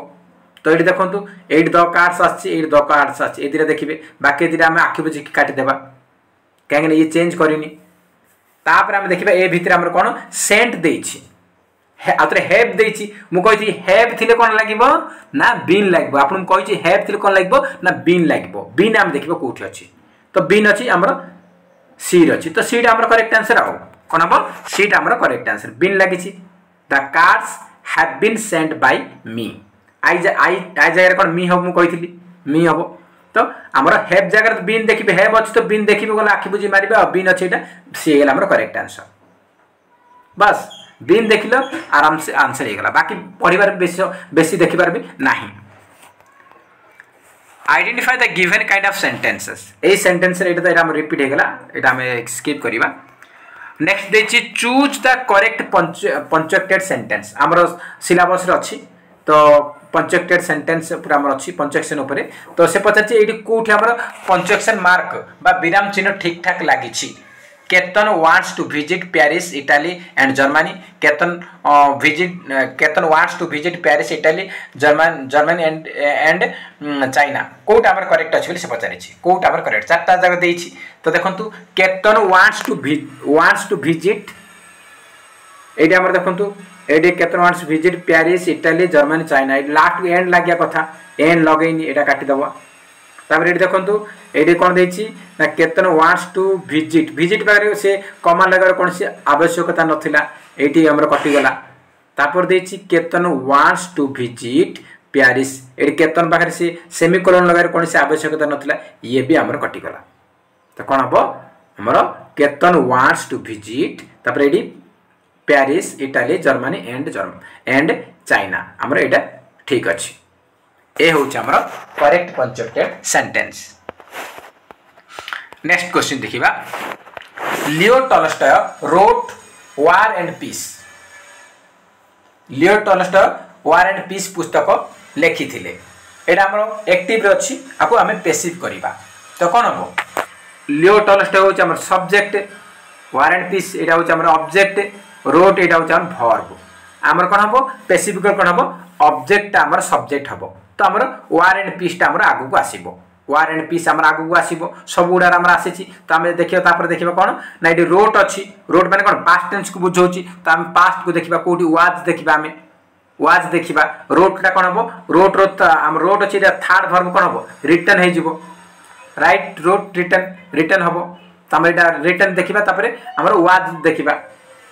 तो एठी देखंतु एठी द कार्ड्स आछि एठी द कार्ड्स आछि एदिरे देखिबे बाकी दिरा हम आखि बुझी काटि देबा काहे ने ये चेंज करिनी तापर हम देखिबा ए भितर हमर कोन सेंट देछि आतरे हैव देछि मु कहिछि हैव थिले कोन लागिबो ना बीन लागिबो आपन कहिछि हैव थिले कोन लागिबो ना बीन लागिबो बीन हम देखिबो कोठी अछि तो बीन अछि हमर सीड अछि तो सीड हमर करेक्ट आंसर आउ कोन हम सीड हमर करेक्ट आंसर बीन लागिछि the cards have been sent by me I जगह कोन मी हम कहिथिली मी हबो तो हमर हैव जगह बीन देखिबे हैव अछि तो बीन देखिबे गला आखि बुझी मारिबे और बीन अछि एटा सी गेला हमर करेक्ट आंसर बस बीन देखिलो आराम से आंसर हे गला बाकी पढिबार बेसी देखिबार भी नाही। Identify the given kind of sentences a sentence रे एटा हम रिपीट हे गला एटा हम स्किप करिबा। नेक्स्ट देछि choose the correct punctuated sentence हमर सिलेबस रे अछि तो पंक्चुएटेड सेंटेंस पूरा हमर अछि पंक्चुएशन ऊपर तो से पछाछि एठी कोठी हमर पंक्चुएशन मार्क बा विराम चिन्ह ठीक ठाक लागिछि Ketan wants to visit Paris Italy and Germany Ketan wants to visit Paris Italy Germany and China कोट हमर करेक्ट अछि बोली से पछारि छि कोट हमर करेक्ट चारटा जगह देइ छि तो देखंतु केतन wants to visit एडी हमर देखंतु एडी Ketan wants to visit Paris Italy Germany China last and लागिया कथा एंड लगेनी एटा काटि दबा तापर एडी देखंतु एडी कोन देछि ना केतन wants to visit बारे से कमा लगार कोन से आवश्यकता नथिला एटी हमर कटि गला तापर देछि Ketan wants to visit Paris एडी केतन बाहर से सेमीकोलन लगार कोन से आवश्यकता नथिला ये भी हमर कटि गला तो कोन हबो हमर केतन wants to visit तापर AD Paris Italy Germany and China हमर एटा ठीक अछि ए होछ हमर correct punctuated sentence. Next question देखिबा Leo Tolstoy wrote War and Peace Leo Tolstoy War and Peace पुस्तक लेखिथिले एटा हमर एक्टिव रे अछि आको हमें पैसिव करिबा तो कोन हो लियो टॉलस्टॉय होछ हमर सब्जेक्ट वार एंड पीस एटा होछ हमर ऑब्जेक्ट रोट एटा होछ हमर वर्ब हमर कोन हो पैसिव कोन हो ऑब्जेक्ट हमर सब्जेक्ट हबो तो हमर वार एंड पीस ता हमर आगु को आसीबो वार एंड पीस हमर आगु को आसीबो सब उडार हमर आसीछि तो हम देखियो तापर देखिबा कोन ना इडी रोट अछि रोट माने कोन पास्ट टेंस को बुझौछि तो हम पास्ट को देखिबा कोठी वाज देखिबा हमें वाज देखिबा रोट ता कोन हबो रोट हम रोट अछि थर्ड वर्ब कोन हबो रिटर्न हे जिवो राइट रोट रिटर्न हबो तो हम एटा रिटर्न देखिबा तापर हमर वाज देखिबा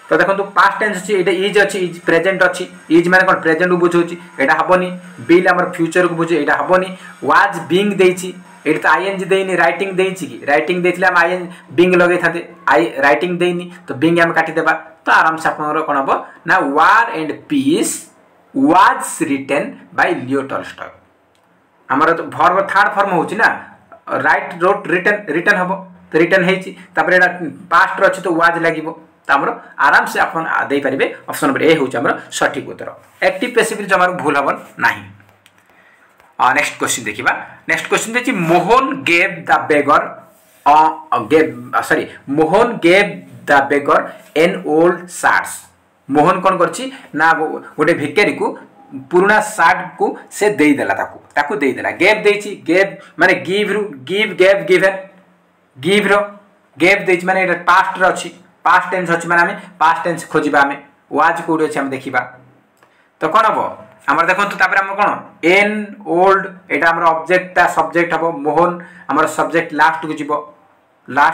तो देखंतु पास्ट टेंस अछि एटा इज अछि इज प्रेजेंट अछि इज माने कोन प्रेजेंट को बुझौछि एटा हबोनी बिल हमर फ्यूचर को बुझे एटा हबोनी वाज बीइंग देछि एटा आईएनजी देइनी राइटिंग देछि कि राइटिंग देथिले हम आईएन बीइंग लगै थाते आई राइटिंग देइनी तो बीइंग हम काटि देबा तो आराम से आपनर कोन हबो ना War and Peace was written by Leo Tolstoy हमर तो वर्ब थर्ड फॉर्म होछि ना राइट रोट रिटन हबो तो रिटन हेछि तापर एटा पास्ट रो अछि तो वाज लागिबो तामरो आराम से अपन दे परिबे ऑप्शन नंबर ए होछ हमर सटीक उत्तर एक्टिव पैसिव जमार भूल हबन नाही। नेक्स्ट क्वेश्चन देखिबा नेक्स्ट क्वेश्चन देछि Mohan gave the beggar Mohan gave the beggar an old shorts मोहन कोन करछि ना गोटे भिखारी को पुराना शार्ट को से देई देला ताकू देई देला गेव देछि गेव माने गिव गेव गिवन गिव रो गेव देछि माने एटा पास्ट रो अछि पास्ट टेंस अछि माने हमें पास्ट टेंस खोजिबा हमें वाज कोड अछि हम देखिबा तो कौन हम आमर देखो तापर आम कौन एन ओल्ड एटा आमर ऑब्जेक्ट ता सब्जेक्ट हम मोहन आमर सब्जेक्ट लास्ट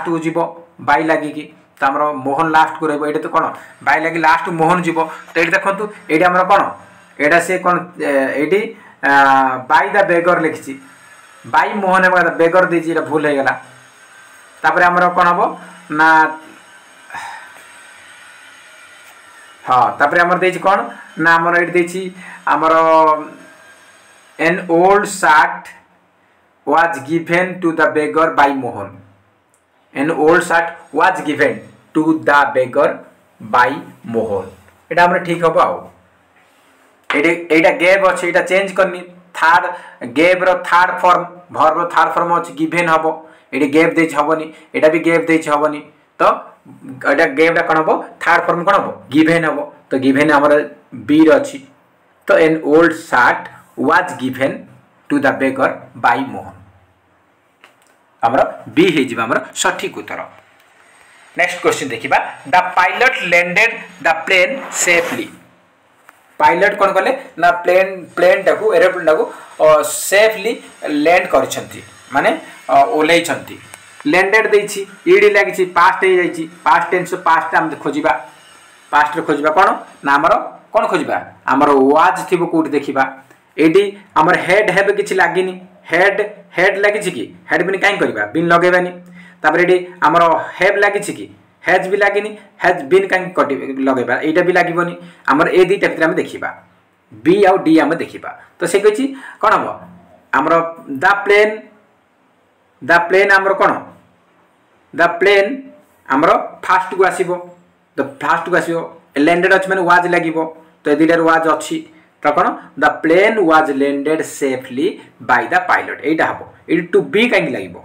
को जीव बाई लगिकी तो आमर मोहन लास्ट को रही है तो कौन बाई लगी लास्ट मोहन जीव तो ये देखो ये आमर कौन एटा से कौन ये बाई द बेगर लिखी बाई मोहन बेगर देती भूल हो गला तापर आमर कौन हम ना हाँ तापर आमर देछि कौन ना आमर एट देछि आमर an old shirt was given to the beggar by Mohan an old shirt was given to the beggar by Mohan एटा आमर ठीक हबो आ एटा गेव अछि एटा चेंज करनी थर्ड गेव रो थर्ड फॉर्म वर्ब रो थर्ड फॉर्म अछि गिवन हबो एटी गेव देछि हबोनी एटा भी गेव देछि हबोनी तो एटा गेवटा कौन हम थर्ड फॉर्म कौन हम गिवेन हम तो गिवेन आमर बी अच्छी तो an old shirt was given to the beggar by Mohan आमर बी हो आमर सठिक उत्तर। नेक्स्ट क्वेश्चन देखिबा the pilot landed the plane safely pilot कौन कले ना प्लेन टाकू एरोप्लेन टाकू सेफली लैंड करछंती माने ओलै छंती लैंडेड देछि ईडी लागिछि पास्ट हे जाइछि पास्ट टेंस पास्ट हम खोजिबा पास्ट रे खोजिबा कोन ना हमर कोन खोजिबा हमर वाज थिबो कोट देखिबा एडी हमर हेड हेबे किछि लागिनी हेड लागिछि कि हेड बिन काई करबा बिन लगेबानी तापर एडी हमर हेब लागिछि कि हैज भी लागिनी हैज बिन काई कटि लगेबा एटा भी लागिबोनी हमर ए दी टेक्टर हम देखिबा बी आ डी हम देखिबा तो से कहिछि कोन हम हमर द प्लेन आमर कौन द प्लेन आमर फास्ट को आसीबो तो फास्ट को आसीबो लैंडेड अछि माने वाज लागिबो तो एदिटार वाज अछि तो कौन the plane was landed safely by the pilot एटा हबो एडी टू बी काई लागिबो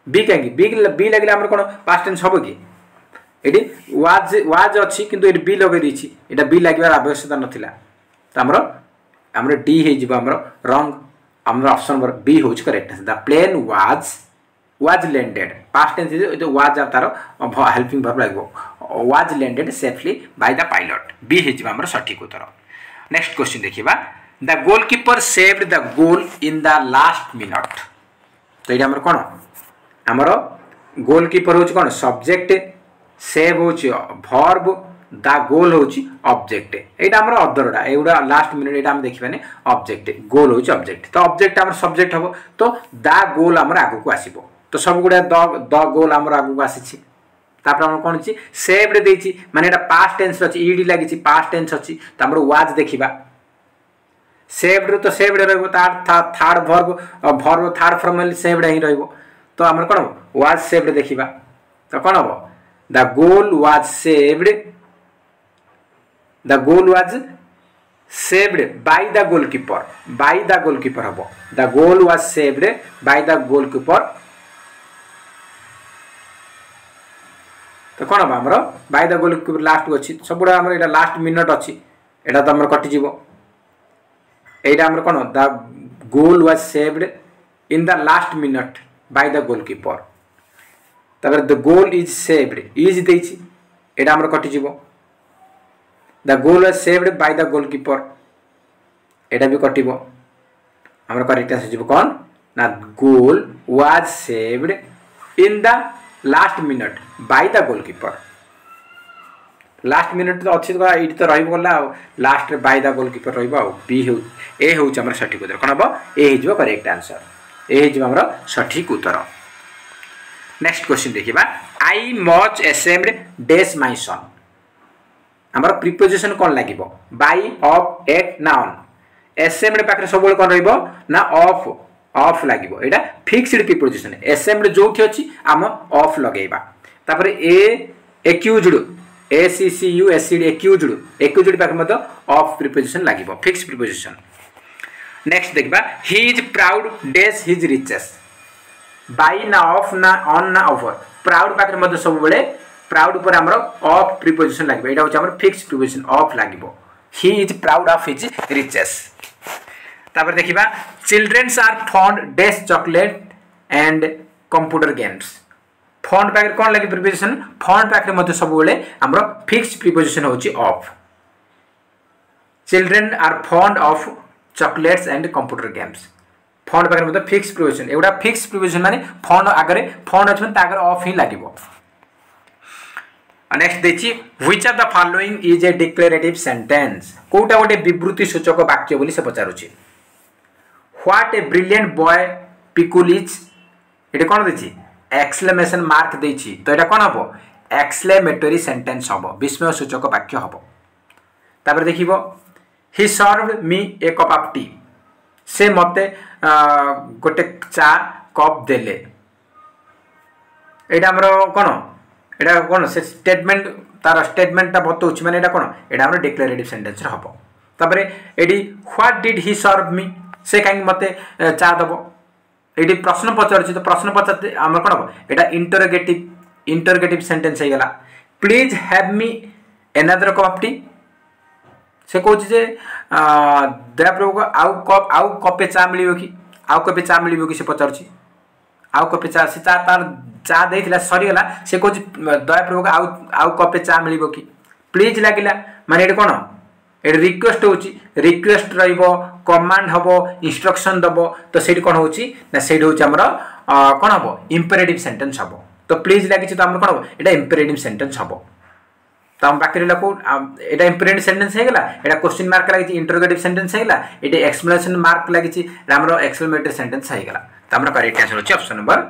बी काई बी लागिले आमर कौन पास्ट टेंस हबो कि एडी वाज अछि किंतु एडी बी लगे दिछि एटा बी लागिबार आवश्यकता नथिला तो आमर डी हे जिवो आमर रॉन्ग आमर ऑप्शन नंबर बी होच correct the plane was landed past tense is was तार हेल्पिंग वर्ब लागो was landed safely by the pilot B हे जिवो आमर सठिक उत्तर। नेक्स्ट क्वेश्चन देखिबा the goalkeeper saved the goal in the last minute तो ये आमर कोन आमर गोलकीपर होच कोन सब्जेक्ट सेव होच वर्ब द गोल होची ऑब्जेक्ट एटा हमर अदरडा एउडा लास्ट मिनिट एटा हम देखिबाने ऑब्जेक्ट गोल होची ऑब्जेक्ट तो ऑब्जेक्ट हमर सब्जेक्ट हबो तो द गोल हमर आगु को आसीबो तो सब गुडा द गोल हमर आगु को आसीछि तापर हम कोन छी सेव्ड देछि माने एटा पास्ट टेंस अछि ईडी लागिछि पास्ट टेंस अछि त हमर वाज देखिबा सेव्ड तो सेव्ड रहबो तार third verb third form saved ही रहबो तो हमर कोन वाज सेव्ड देखिबा तो कोन हबो the goal was saved The goal was saved by the goalkeeper. By the goalkeeper हबो. The goal was saved by the goalkeeper. तो कौन हम हमर by the goalkeeper लास्ट को अछि सबुडा हमर एटा लास्ट मिनिट अछि एटा त हमर कटि जीवो एटा हमर कोन the goal was saved in the last minute by the goalkeeper. Tabar the goal is saved is देछि एटा हमर कटि जीवो The goal was saved by the goalkeeper. एटा भी कटिबो हमर करेक्ट आंसर जीवो कोन ना goal was saved in the last minute by the goalkeeper. Last minute तो अछि तो एटी तो रहइबो गला लास्ट रे बाय द गोलकीपर रहइबो आ बी हो ए हो हमर सठिक उत्तर कोन हबो ए हिजो करेक्ट आंसर ए हिजो हमर सठिक उत्तर। नेक्स्ट क्वेश्चन देखिबा I much ashamed dash my son हमर प्रीपोजिशन कोन लागिबो बाय ऑफ एट नाउन असेम्ड पाखरे सबोल कोन रहइबो ना of लागिबो Etah fixed preposition ashamed जोठी अछि हम ऑफ लगेबा तापर ए एक्यूज्ड ACCUSED एक्यूज्ड पाखरे मत ऑफ प्रीपोजिशन लागिबो फिक्स्ड प्रीपोजिशन। नेक्स्ट देखबा he is proud dash his riches by ना ऑफ ना ऑन ना ओवर प्राउड पाखरे मत सब बेले प्राउड पर हमर ऑफ प्रीपोजिशन लागिबो एटा होछ हमर फिक्स्ड प्रीपोजिशन ऑफ लागिबो he is proud of his riches. तापर देखिबा childrens are fond dash chocolate and computer games fond पाखरे कोन लागि प्रीपोजिशन फॉन्ड पाखरे मते सब बेले हमर फिक्स्ड प्रीपोजिशन होछि of children are fond of chocolates and computer games fond पाखे मतलब फिक्स प्रिपोजिशन एगुड़ा फिक्स प्रिपोजिशन माने फंड आगे फंड अच्छे आगे ऑफ ही लगे नेक्स्ट देखिए which of the following is a declarative sentence कोटा गोटे विवृत्ति सूचक वाक्य बोली से पचारुछि what a brilliant boy Pikul is ये कौन देछि एक्सक्लेमेशन मार्क देछि तो ये कौन हम एक्सक्लेमेटरी सेंटेंस हम विस्मय सूचक वाक्य हम तापर देखिबो he served me a cup of tea से मते गोटे चा कप देले एटा हमरो कोन एटा कोन से स्टेटमेंट तार स्टेटमेंटटा बतौछि माने एटा कोन एटा हमरो डिक्लेरेटिव सेंटेंस रे हबो तापरे एडी व्हाट डिड ही सर्व मी से काई मते चा दबो एडी प्रश्न पचारछि तो प्रश्न पचारते हमर कोन हबो एटा इंटरोगेटिव सेंटेंस हे गेला please have me another cup of tea से कहूँ जे दया प्रभु आउ कपे चा मिल कि आउ कपे चा मिल कि से पचार आउ कपे चा से तार चा देला सरीगला से कहूँ दया प्रभु आउ कपे चा मिल कि प्लीज लगिला माने ये कौन ये रिक्वेस्ट हो रिक्वेस्ट रमांड हम इंस्ट्रक्शन दब तो से कौन होना से कौन हम इंपेरेटिव सेंटेंस हम तो प्लीज लगी तो आम कौन हम यहाँ इंपेरेटिव सेंटेंस हम तो हम बाकी रहा यहाँ इंपेरेटिव सेंटेंस है यहाँ क्वेश्चन मार्क लगी इंटरोगेटिव सेंटेंस है ये एक्सप्लेनेशन मार्क लगी एक्सक्लेमेटरी सेंटेंस है तो आम करेक्ट आंसर होची ऑप्शन नंबर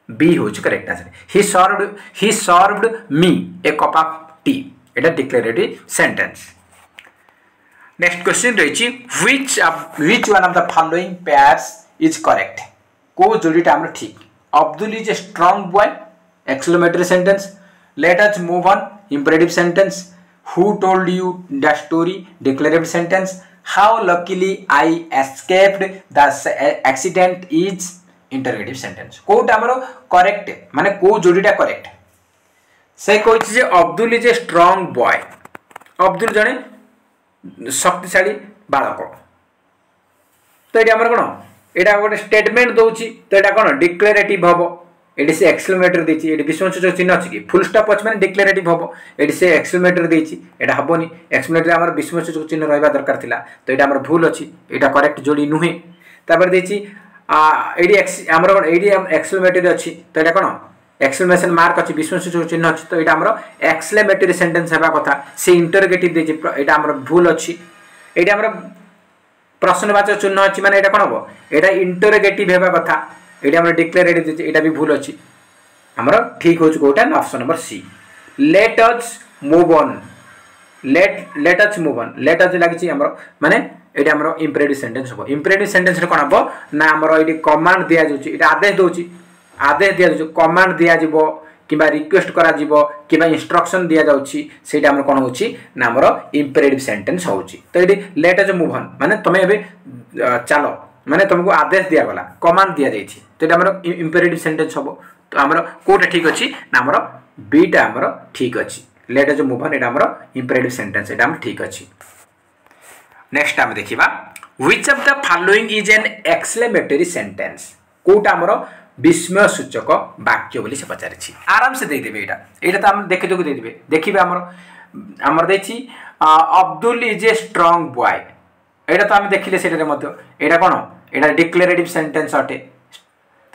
बी होची correct answer he served me a cup of T Etah declarative sentence next question रही which one of the following pairs is correct को जोड़ीटा हमर ठीक Abdul is a strong boy exclamatory sentence late us move on imperative sentence who told you the story declarative sentence how luckily I escaped the accident is interrogative sentence कोटा हमरो करेक्ट माने को जोड़ीटा करेक्ट से कहछि जे Abdul is a strong boy Abdul जने शक्तिशाली बालक तो एटा हमर कोन एटा गोटे स्टेटमेंट दोछि तो एटा कोन डिक्लेरेटिव हबो एडी से एक्सक्लेमेटर देछि एडी विस्मयसूचक चिन्ह अछि कि फुल स्टॉप अछि माने डिक्लेरेटिव हबो एडी से एक्सक्लेमेटर देछि एटा हबोनी एक्सक्लेमेटर हमर विस्मयसूचक चिन्ह रहबा दरकार थिला तो एटा हमर भूल अछि एटा करेक्ट जोड़ी नुहे तापर देछि एडी हमर एडी एक्सक्लेमेटर अछि तो एटा कोन एक्सक्लेमेशन मार्क अछि विस्मयसूचक चिन्ह अछि तो एटा हमर एक्सक्लेमेटरी सेंटेंस हेबा कथा से इंटरोगेटिव देछि एटा हमर भूल अछि एटा हमर प्रश्नवाचक चिन्ह अछि माने एटा कोन हबो एटा इंटरोगेटिव हेबा कथा एटा हमर डिक्लेरेटिव देछि एटा भी भूल अछि हमर ठीक होछ कोटा option number C let us move on let us move on let us लागिछि हमर माने एटा हमर इंपेरेटिव सेंटेंस हो इंपेरेटिव सेंटेंस रे कोन हबो ना हमर एडी कमांड दिया जाउछि एटा आदेश दिया जाउछि कमांड दिया जिवो किबा रिक्वेस्ट करा जिवो किबा इंस्ट्रक्शन दिया जाउछि सेटा हमर कोन होछि ना हमर इंपेरेटिव सेंटेंस होछि तो एडी लेट अस मूव ऑन माने तमे एबे चलो माने तुमको आदेश दिया गला कमांड दिया जाइछि तो एटा हमर इंपेरेटिव सेंटेंस हबो तो हमर कोटा ठीक अछि ना हमर बीटा हमर ठीक अछि लेट अस मूव ऑन एटा हमर इंपेरेटिव सेंटेंस एटा हम ठीक अछि नेक्स्ट हम देखिबा which of the following is an exclamatory sentence कोटा हमर विस्मय सूचक वाक्य बोली से पचारिछि आराम से दे देबे एटा तो हम देखे दे देबे देखिबे हमर देछि Abdul is a strong boy एटा तो हम देखिले सेटा मध्ये एटा कोन एटा डिक्लेरेटिव सेंटेंस अटे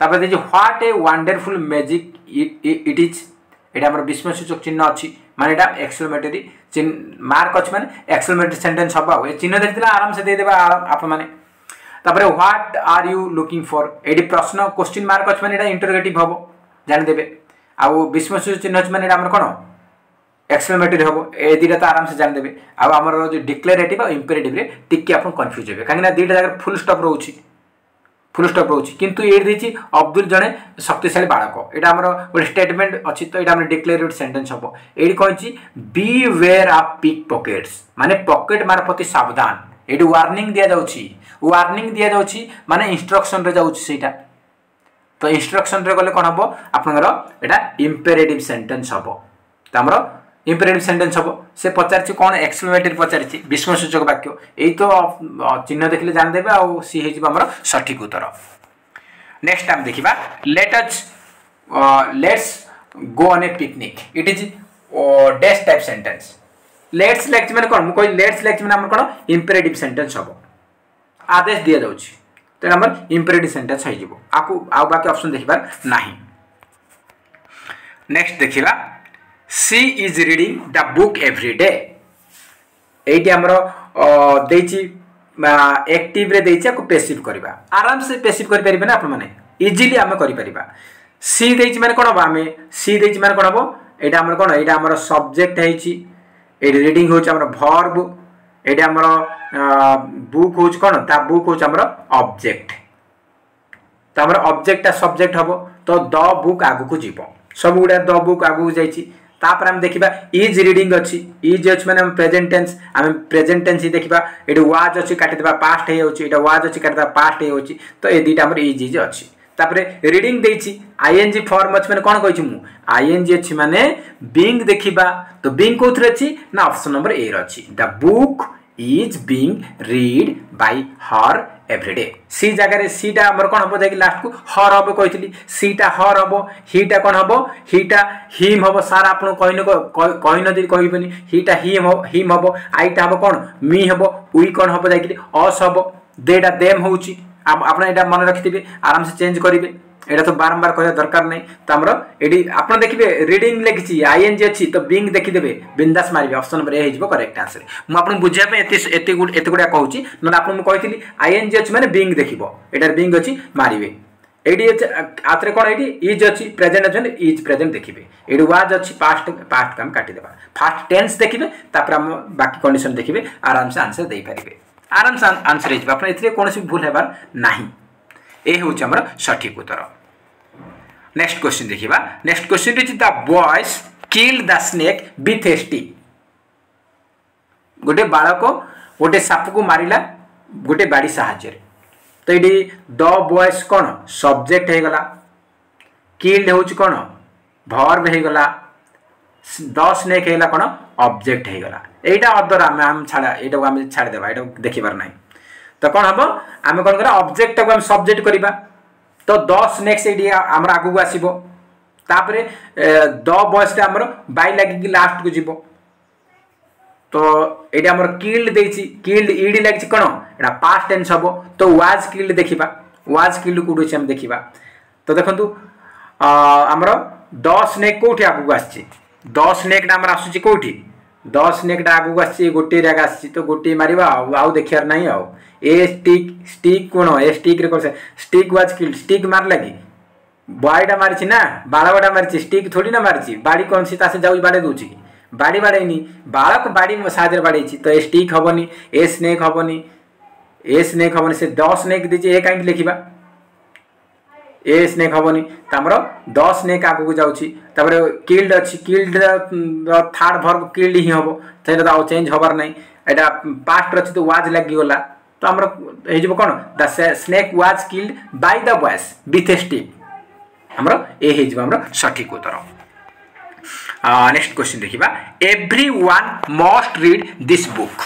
तापर देखि what a wonderful magic it is एटा हमर विस्मयसूचक चिन्ह अछि माने एटा एक्सक्लेमेटरी चिन्ह मार्क अछि माने एक्सक्लेमेटरी सेंटेंस हबा ए चिन्ह देथिला आराम से दे देबा आप माने तापर what are you looking for एडी प्रश्न क्वेश्चन मार्क अछि माने एटा इंटरोगेटिव हबो जानि देबे आ विस्मयसूचक चिन्ह अछि माने एटा हमर कोन एक्सक्लेमेटरी हबो ए दिटा तो आराम से जानि देबे आ हमर जो डिक्लेरेटिव और इंपेरेटिव रे टिके आपन कंफ्यूज हेबे काहे ना दिटा जगह फुल स्टॉप रहउछि किंतु ए देछि अब्दुल जने शक्तिशाली बालक एटा हमर गोटे स्टेटमेंट अछि तो एटा हमर डिक्लेरेटिव सेंटेंस हबो एडी कहछि beware of pickpockets माने पॉकेट मार प्रति सावधान एडी वार्निंग दिया जाउछि माने इंस्ट्रक्शन रे जाउछि सेटा तो इंस्ट्रक्शन रे गले कोन हबो आपनकर एटा इंपेरेटिव सेंटेंस हबो त हमर इंपेरेटिव सेंटेंस हबो से पचारछि कोन एक्सक्लेमेटरी पचारछि विस्मयसूचक वाक्य एई तो चिन्ह देखले जान देबे आ सी हे जिबा हमर सठिक उत्तर नेक्स्ट हम देखिबा let's go on A picnic it is dash type sentence let's like माने कोन मु कहि लेट्स लाइक माने हमर कोन इंपेरेटिव सेंटेंस हबो आदेश दिया जाउछि तो हमर इंपेरेटिव सेंटेंस है जिवो आकु आ बाकी ऑप्शन देखिबार नाही। नेक्स्ट देखिबा she is reading the book every day एटी हमरो देछि एक्टिव रे देछि को पैसिव करबा आराम से पैसिव करि परिबे ना अपन माने इजीली हम करि परिबा। सी देछि माने कोन हबो हमें सी देछि माने कोन हबो एटा हमर कोन एटा हमर सब्जेक्ट हैछि एटी रीडिंग होछ हमर वर्ब एटा हमर बुक होछ कोन ता बुक होछ हमर ऑब्जेक्ट त हमर ऑब्जेक्ट सब्जेक्ट हबो तो द बुक आगु को जीवो सब गुडा द बुक आगु जाईछि तापर हम देखिबा इज रीडिंग अछि इज अछि माने हम प्रेजेंट टेंस ही देखिबा एटी वाज अछि काटि देबा पास्ट हे होछि एटा वाज अछि काटि देबा पास्ट हे होछि तो ए दुटा हमर इज अछि तापर रीडिंग देछि आईएनजी फॉर्म अछि माने कोन कहिछि मु आईएनजी अछि माने बीइंग देखिबा तो बीइंग कोथरे अछि ना ऑप्शन नंबर ए र अछि the book is being read by her everyday सी जगह रे सी टा हमर कोन हबो जाकी लास्ट को हर हबो कहितली सी टा हर हबो हीटा कोन हबो हीटा हिम हबो सारा आपन कहिन दी कहिबनी हीटा हिम हबो आईटा हबो कोन मी हबो उई कोन हबो जाकी अस हबो देटा देम होउची आपन एटा मन रखिथिबे आराम से चेंज करिवे एटा तो बारंबार कहया दरकार नै त हमरो एडी आपन देखिबे रीडिंग लेखिछि आईएनजी अछि तो बीइंग देखि देबे बिंदास मारिबे ऑप्शन नंबर ए हिजबो करेक्ट आंसर मु आपन बुझिया पे एते गुडा कहूची न आपन मु कहितली आईएनजी अछि माने बीइंग देखिबो एटा बीइंग अछि मारिबे एडी आत्रे कोन एडी इज अछि प्रेजेंट अछि माने इज प्रेजेंट देखिबे एडी वाज अछि पास्ट काम काटि देबा फास्ट टेंस देखिबे तापर हम बाकी कंडीशन देखिबे आराम से आंसर देई परिबे आराम से आंसर हिजबो आपन एतरे कोनोसी भूल हेबार नाही ए होउची हमर सठिक उत्तर। नेक्स्ट क्वेश्चन देखिबा next question is the boys killed the snake with a stick गोटे बालक गोटे साप को मारिला गोटे बाड़ी साहाय्य तो ये द बॉयज कौन सब्जेक्ट हो गला किल्ड होउची कौन वर्ब हो गला द स्नेक हेला कौन ऑब्जेक्ट हो गला एटा अदर हम छाड़ा एटा को हम छाड़ देबा एटा देखिबार नाही तो कौन हबो हम कौन करा ऑब्जेक्ट को हम सब्जेक्ट करबा तो द स्नेक से आमर आगु आसीबो तापरे द बॉयज टा हमर बाय लागि कि लास्ट को जीवो तो एटा हमर किल्ड देछि किल्ड ईडी लागि कोन एटा पास्ट टेंस हबो तो वाज किल्ड देखिबा वाज किल्ड कोड छै हम देखिबा तो देखंतु हमर द स्नेक कोठी आगु आछि द स्नेक टा हमर आसुची कोठी द स्नेक टा आगु आछि गोटे जगह आछि तो गोटे मारिबा आउ देखियार नाही आउ ए स्टिक कोन ए स्टिक रे कोसे स्टिक वाज किल्ड स्टिक मार लगी बॉयडा मारछि ना बाळावडा मारछि स्टिक थोड़ी ना मारछि बाड़ी कोन सी तासे जाउ बाडे दोछि बाड़ी बाडेनी बाळक बाड़ी सादर बाडेछि तो स्टिक हबनी ए स्नेक हबनी से द स्नेक दिछि ए काई लिखिबा ए स्नेक हबनी तमरो द स्नेक आगु जाउछि तबरे किल्ड अछि किल्ड थर्ड वर्ब किल्ड ही हबो तेरा तो चेंज होबार नै एटा पास्ट अछि तो वाज लागि गोला तो हमर हे जब कोन the snake was killed by the boys with a stick हमर ए हे जब हमर सठिक उत्तर। नेक्स्ट क्वेश्चन देखिबा everyone must read this book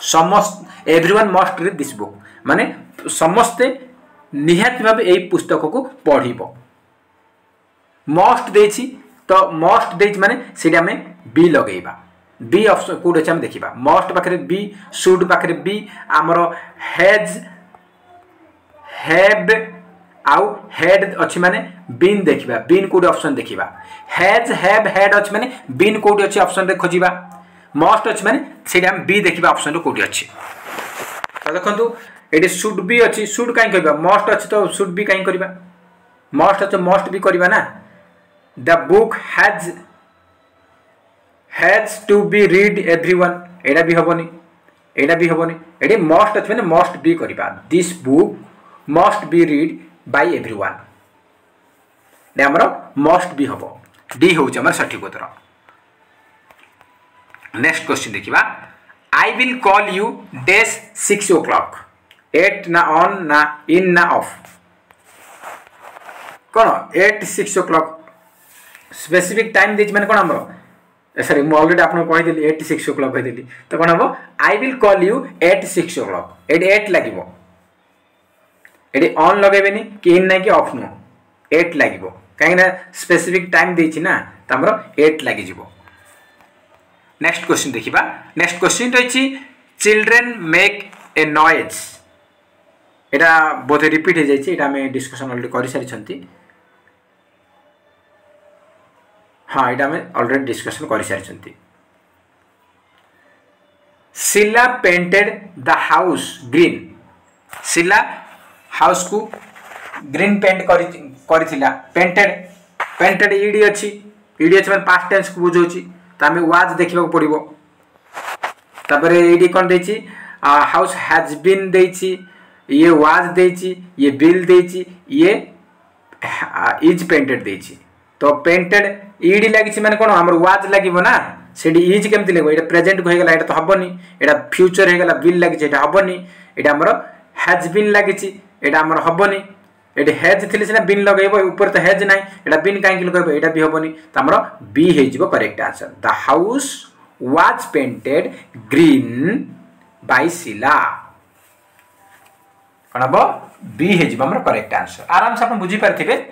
समस्त everyone must read this book माने समस्त निहात भाबे एई पुस्तक को पढिबो मस्ट देछि तो मस्ट देछि माने सेटा में बी लगेबा बी ऑप्शन कोड अछि हम देखिबा मस्ट पाखरे बी शुड पाखरे बी हमरो हैज हैव आउ हेड अछि माने बीन देखिबा बीन कोड ऑप्शन देखिबा हैज हैव हेड अछि माने बीन कोड अछि ऑप्शन रे खोजिबा मस्ट अछि माने सेटा हम बी देखिबा ऑप्शन रे कोड अछि तो देखंतु एडी शुड बी अछि शुड काई कहबा मस्ट अछि तो शुड बी काई करबा मस्ट अछि मस्ट बी करबा ना the book has to be read everyone एडा भी हबनी एडी मस्ट अछि माने मस्ट बी करबा this book must be read by everyone ने हमर मस्ट बी हबो डी होउछ हमर सठिक उत्तर। नेक्स्ट क्वेश्चन देखिबा I will call you dash 6 o'clock 8 ना ऑन ना इन ना ऑफ कोन 8 6 o'clock स्पेसिफिक टाइम देछ माने कोन हमरो सॉरी मु ऑलरेडी आपन कहि देली 8 6 o'clock कहि देली तो कोन हबो I will call you at 6 o'clock at 8 लागिबो एडी ऑन लगेबेनी कि इन नै कि ऑफ नो 8 लागिबो काहे ना स्पेसिफिक टाइम देछि ना त हमरो 8 लागि जिवो नेक्स्ट क्वेश्चन देखिबा नेक्स्ट क्वेश्चन रही चिल्ड्रेन मेक ए नॉइज एटा बहुत रिपीट हो जाइए एटा हमें डिस्कशन ऑलरेडी कर सारी हाँ एटा हमें ऑलरेडी डिस्कशन कर सारी Sheela painted the house green Sheela house को ग्रीन पेंट करिथिला पेंटेड पेंटेड ईडी अच्छी माने पास्ट टेंस को बुझौची तो हमें वाज देखा पड़ो तापर ये कौन देची हाउस हैज बीन देची ये वाज देची ये बिल देची ये इज पेंटेड देची तो पेंटेड ईडी लगी माने कौन हमर वाज लगिबो ना सेडी इज केमति लगो एटा प्रेजेंट को हेगला एटा तो हबनी एटा फ्यूचर हेगला बिल लागि एटा हबनी एटा हमर हैज बीन लागि एटा हमर हबनी एटा हैज थिले सिना बिन लगेबो ऊपर तो हैज नाही एटा बिन काहे कि लगेबो एटा भी हबनी त हमर बी हे जिवो correct answer the house was painted green by Sheela कोन हबो बी हे जिवो हमर करेक्ट आंसर आराम से अपन बुझी पारथिबे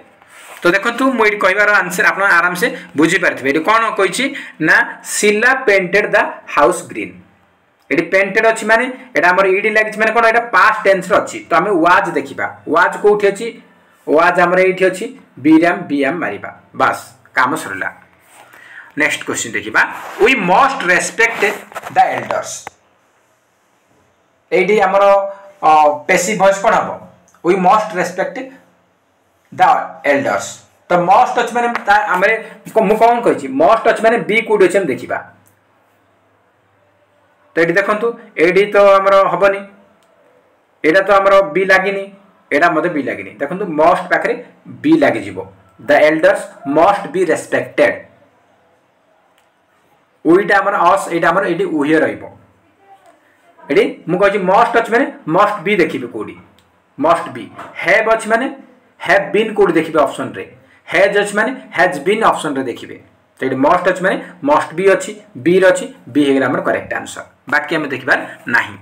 तो देखो मुझे कहबार आंसर आप आराम से बुझी पारे ये कौन कही ना Sheela painted the house green ये पेंटेड अच्छी माने एटा हमर ईडी लगी माने कौन एटा पास्ट टेंस अच्छी तो आम वाज देखा वाज कौटी अच्छी वाज आमर ये अच्छी बीएम मारिबा बस काम सरला नेक्स्ट क्वेश्चन देखा we must respect the elders ये आमर पेसिव वॉइस कौन हम we must respect the elders तो मस्ट अच्छे माने आमरे मु कौन कही मस्ट अच्छे माने बी कोड अच्छे देखा तो ये देखु ये तो आमर हबनी एटा तो आमर बी लगिनी एटा मते बी लगिनी देखु मस्ट पाखे बी लगी the elders must be respected उईटा आमर अस एटा आमर एटी उहे रहइबो एटी मु कहि मस्ट अच्छे माने मस्ट बी देखिबे कोडी मस्ट बी हैव अच्छे माने हैव बीन कोड देखिबे ऑप्शन रे हैज अच्छे माने हैज बीन ऑप्शन रे देखिबे तो ये मस्ट अच्छे माने मस्ट बी अच्छी बी रे अच्छी बी हेगला हमर करेक्ट आंसर बाकी हमें देखिबार नाही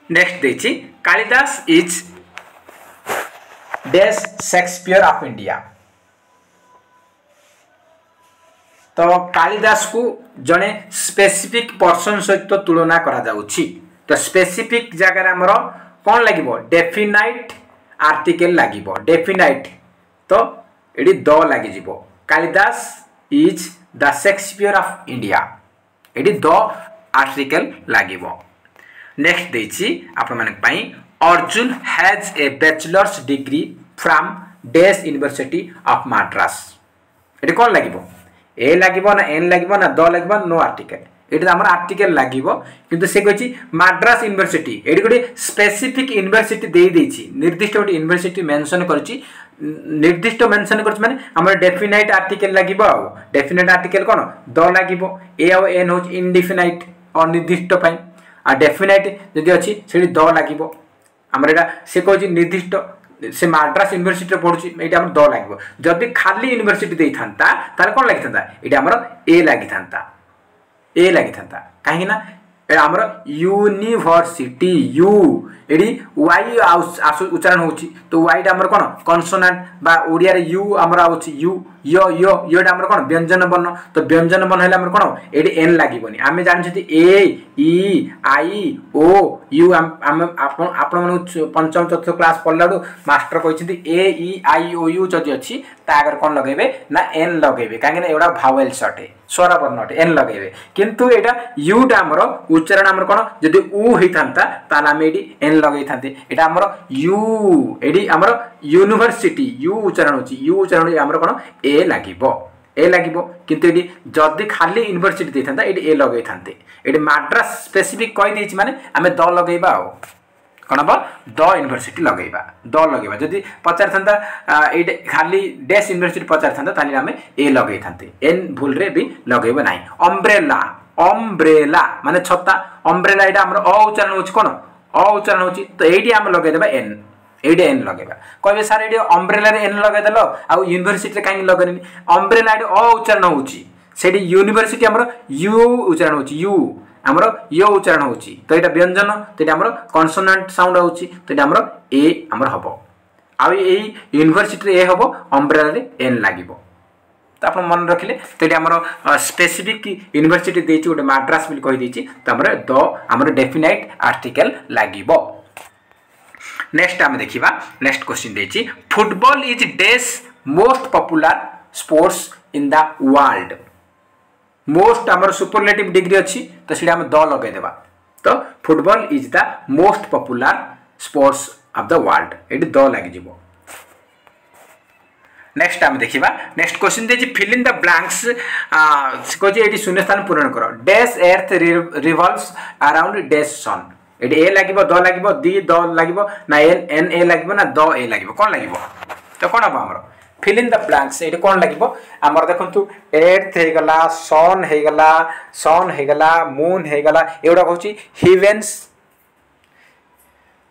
नेक्स्ट देछि Kalidas is dash Shakespeare of India तो कालिदास को जने स्पेसिफिक पर्सन सहित तुलना करा जाउछि तो स्पेसिफिक जगह हमर कोन लागिबो डेफिनाइट आर्टिकल लागिबो डेफिनाइट तो एडी द लागि जिवो Kalidas is the Shakespeare of India एडी द आर्टिकल लागिबो नेक्स्ट देछि आपन मानक पई Arjun has a bachelor's degree from dash university of Madras एडी कोन लागिबो ए लागिबो ना एन लागिबो ना द लागिबो नो आर्टिकल एटी हमर आर्टिकल लागिबो किंतु से कहि मद्रास यूनिवर्सिटी एटी गोटे स्पेसिफिक यूनिवर्सिटी दे देछि निर्दिष्ट गोटे यूनिवर्सिटी मेंशन करछि निर्दिष्ट मेंशन करछि माने हमर डेफिनाइट आर्टिकल लागिबो आ डेफिनाइट आर्टिकल कोन द लागिबो ए आ एन हो इनडिफिनाइट अनिर्दिष्ट पई आ डेफिनाइट जदि अछि सेठी द लागिबो हमर एटा से कहि निर्दिष्ट से मद्रास यूनिवर्सिटी पढुछि एटा हमर द लागिबो जदि खाली यूनिवर्सिटी देई थांता ताले कोन लागि थांता एटा हमर ए लागि थांता ए लगी था कहीं ना आमर यूनिवर्सिटी यू एडी वाई उच्चारण होची तो वाईटा आमर कोन कॉन्सोनेंट बा ओडिया रे यू आमर आउची यू यो यो योडा आमर कोन व्यंजन वर्ण तो व्यंजन वर्ण हैला आमर कोन एडी एन लागिबोनी आमे जानि छथि ए ई आई ओ यू आपन आपन पंचम चतुर्थ क्लास पढलाडू मास्टर कहिसथि A E I O U जदि अछि ता अगर कोन लगेबे ना एन लगेबे काहे ना एडा भावेल सटे स्वर वर्ण अटे एन लगेबे किंतु एटा यू टा हमर उच्चारण हमर कोन जदि उ हेई थांता ताला हम एडी एन लगेई थांते एटा हमर यू एडी हमर यूनिवर्सिटी यू उच्चारण होची यू उच्चारण हमर कोन ए लागिबो किंतु एडी जदि खाली यूनिवर्सिटी दे थांता एडी ए लगेई थांते एडी मद्रास स्पेसिफिक कहि देछि माने हमें द लगेइबा आ कोन बा द यूनिवर्सिटी लगेइबा जदि पचार थांता एडी खाली डैश यूनिवर्सिटी पचार थांता ताली हमें ए लगेई थांते एन भूल रे भी लगेइबा नाही अम्ब्रेला माने छत्ता अम्ब्रेला एटा हमर अ उच्चारण होछि कोन अ उच्चारण होछि तो एडी हम लगेइ देबा एन एडी एन लगेबा कहबे सर एडी अम्ब्रेला रे एन लगे देलो आ यूनिवर्सिटी रे काई लगेनी अम्ब्रेला एडी अ उच्चारण होछि सेडी यूनिवर्सिटी हमर यू उच्चारण होछि यू हमर यो उच्चारण होछि तो एटा व्यंजन तो एटा हमर कॉन्सोनेंट साउंड होछि तो एटा हमर ए हमर हबो आ एई यूनिवर्सिटी रे ए हबो अम्ब्रेला रे एन लागिबो तो आप मन रखिले तो ये आमर स्पेसिफिक यूनिवर्सिटी देछि गोटे मद्रास बोली कहि देछि तो हमर द हमर डेफिनाइट आर्टिकल लागिबो। नेक्स्ट आम देखिबा नेक्स्ट क्वेश्चन देछि football is dash most popular sports in the world. Most आमर सुपरलेटिव डिग्री अच्छी तो सीधा हम द लगे देबा तो football is the most popular sports of the world एटी द लागि जिवो। नेक्स्ट आम देखिबा नेक्स्ट क्वेश्चन देछि फिल इन द ब्लैंक्स कोजे एटी शून्य स्थान पूरण करो dash earth revolves around dash sun एटी ए लागिबो द लागिबो दी द लागिबो ना एन ए लागिबो ना द ए लागिबो कोन लागिबो तो कोन अब हमरो फिल इन द ब्लैंक्स एटी कोन लागिबो हमर देखंतु एर्थ हे गला सन हे गला मून हे गला एउडा कहूची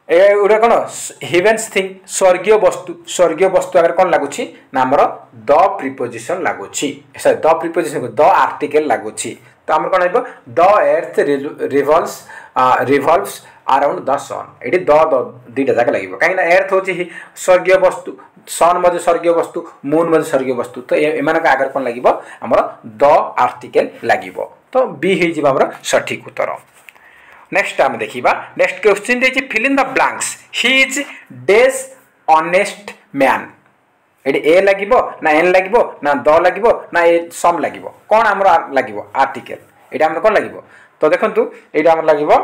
एउडा कोन हेवेन्स थिंग स्वर्गीय वस्तु अगर कोन लागुची ना हमर द प्रीपोजिशन लागुची sorry the preposition the article लागुची तो हमर कोन आइबो the earth revolves around the sun एटी द दुईटा जाक लागिबो काहे ना एर्थ होची स्वर्गीय वस्तु सन मध्ये स्वर्गीय वस्तु मून मध्ये स्वर्गीय वस्तु तो एमानक आगर कोन लागिबो हमर द आर्टिकल लागिबो तो बी हे जिबो हमर सठिक उत्तर। नेक्स्ट आम देखिबा नेक्स्ट क्वेश्चन देछि fill in the blanks he is dash honest man एटी ए लागिबो ना एन लागिबो ना द लागिबो ना ए सम लागिबो कोन हमर लागिबो आर्टिकल एटा हमर कोन लागिबो तो देखंतु एटा हमर लागिबो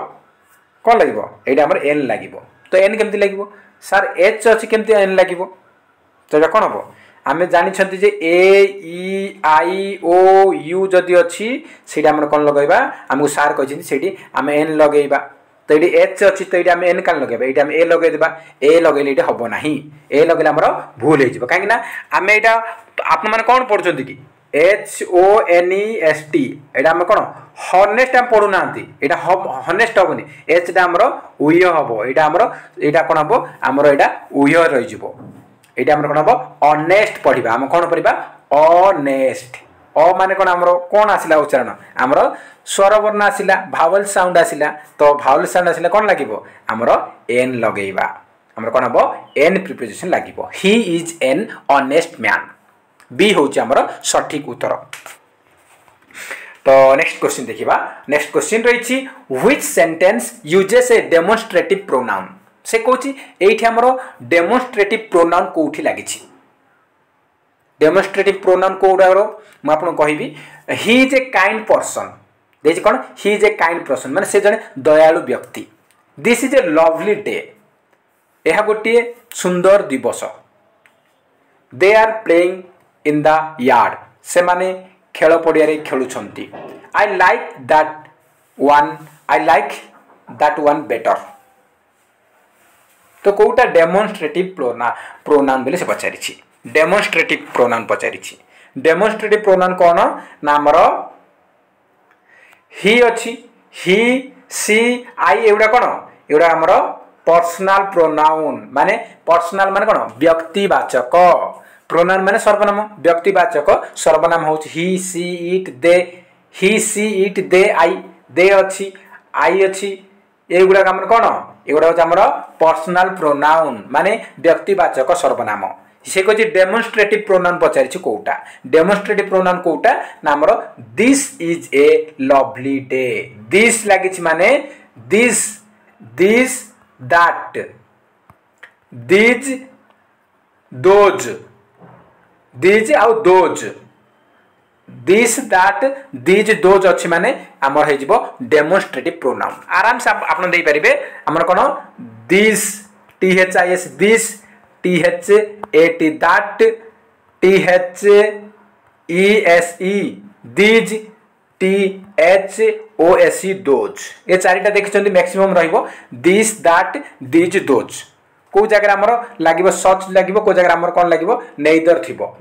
कोन लागिबो एटा हमर एन लागिबो तो एन केमति लागिबो सर एच अछि केमति एन लागिबो तो कोन हबो आमे जानि छथि जे ए ई आई ओ यू जदि अछि सेटा हमर कोन लगाइबा हमहु सार कहिछथि सेठी आमे एन लगेइबा तो एटी एच अछि तो एटी आमे एन कान लगेबा एटी आमे ए लगेइ देबा ए लगेले एटी हबो नाही ए लगेले हमर भूल हे जिवो काहे ना आमे एटा आपन माने कोन पढुछथि कि H O N E S T एटा हम कोन हॉनेस्ट हम पढु नांती एटा हॉनेस्ट हबोनी एच टा हमर उय हबो एटा हमर एटा कोन हबो हमर एटा उय रहि जिवो एटा हमर कोन हबो ऑनेस्ट पढिबा हम कोन पढिबा ऑनेस्ट अ माने कोन हमर कोन आसिला उच्चारण हमर स्वर वर्ण आसिला भावल साउंड आसिला तो भावल साउंड आसिला कोन लागिबो हमर एन लगेइबा हमर कोन हबो एन प्रीपोजिशन लागिबो he is an honest man B होची हमर सठिक उत्तर। तो नेक्स्ट क्वेश्चन देखिबा नेक्स्ट क्वेश्चन रहिछि which sentence uses a demonstrative pronoun से कहूँ ये आमर डेमोन्स्ट्रेटिव प्रोनाउन कौटी लगी डेमोन्स्ट्रेटिव प्रोनाउन कौटा मुझे कहबी he is a kind person देखिए कौन he is a kind person माने से जने दयालु व्यक्ति this is a lovely day यह गोटे सुंदर दिवस they are playing in the yard से माने खेल पड़िया खेलुछंती I like that one better तो कौटा डेमोन्स्ट्रेटिव प्रोनाउन बोले से पचारि डेमोन्स्ट्रेटिव प्रोनाउन पचारि डेमोन्स्ट्रेटिव प्रोनाउन कौन ना आमर ही अच्छी ही सी आई एवडा कौन एवडा आमर पर्सनल प्रोनाउन माने पर्सनल माने कौन व्यक्तिवाचक प्रोनाउन माने सर्वनाम व्यक्तिवाचक सर्वनाम होची ही सी इट दे आई दे अच्छी आई अच्छी एगुड़ा आमर कौन एगुड़ा हूँ आमर पर्सनल प्रोनाउन माने व्यक्तिवाचक सर्वनाम से कह डेमोन्स्ट्रेटिव प्रोनाउन पचारि कौटा डेमोन्स्ट्रेटिव प्रोनाउन कौटा ना आमर this is a lovely day this लगी माने this that these those these आउ those this that these those अच्छी माने आमर हो डेमोन्स्ट्रेटिव प्रोनाउन आराम से आप दे पारे आमर कौन this T H I S this T H A T that T H E S E these T H O S E those ये चारिटा देखिए मैक्सिमम रहिबो दिस दैट दिज दोज को जगह आमर लगे सच लगे को जगह आमर कौन लगे नेइदर थिबो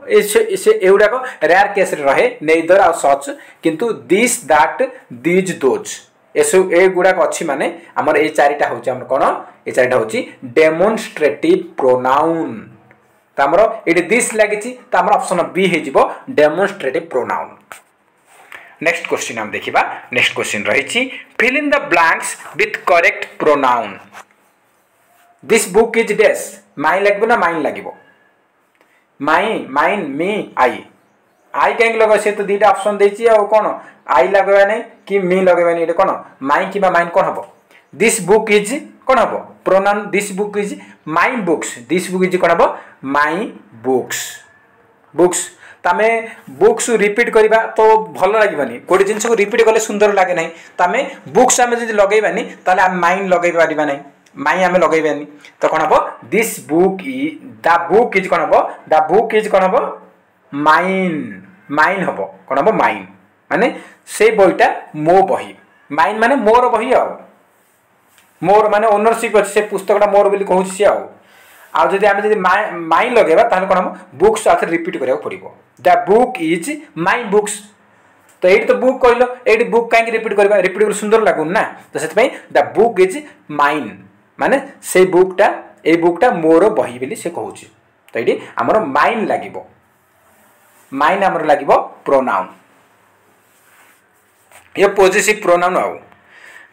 से एगुड़ाक रेयर केस रहे नेइदर आ सच किंतु दिस दैट दिज दोज ए गुड़ाक अच्छी माने आमर ए चारिटा होची आमर कौन ए चारिटा होची डेमोन्स्ट्रेटिव प्रोनाउन तो आमर ये दिस लगी तो आमर ऑप्शन बी हो डेमोन्स्ट्रेटिव प्रोनाउन। नेक्स्ट क्वेश्चन हम देखिबा नेक्स्ट क्वेश्चन रही fill in the blanks with correct pronoun this book is dash my लगे ना माइन लगे माई माइन मी आई आई कहीं लगे से तो दुटा ऑप्शन देछि आ कोन आई लगेबा नहीं कि मी लगेबा नहीं, कोन माई कि माइन कोन हबो दिस बुक इज कोन हबो pronoun this book is my books, this book is कोन हबो माई बुक्स बुक्स। तमे बुक्स रिपीट करबा तो भल लागबनी, कोडी जिंस को रिपीट करले सुंदर लागे नहीं, तमे बुक्स आमे जदि लगेबानी ताले हम माइन लगै पारिबा नहीं, माई आमे लगेबानी तो कोन हबो this book is the book is कोन हबो द बुक इज कोन हबो माइन, माइन हबो कोन हबो माइन माने से बहिटा मो बही, माइन माने मोर बही आ मोर माने ओनरशिप अछि से पुस्तकटा मोर बोली कहू छी आ जदि आमे जदि माई लगेबा ताले कोन हम बुक्स आथे रिपीट करिया पड़िबो the book is my books. तो एठी तो बुक कहलो एठी बुक काहे रिपीट करबा, रिपीट कर सुंदर लागुन ना, तो सेत पई द बुक इज माइन माने से बुकटा ए बुकटा मोर बही बोली से कहू छी। तो एठी हमर माइन लागिबो, माइन हमर लागिबो प्रोनाउन, ये पॉजिटिव प्रोनाउन आउ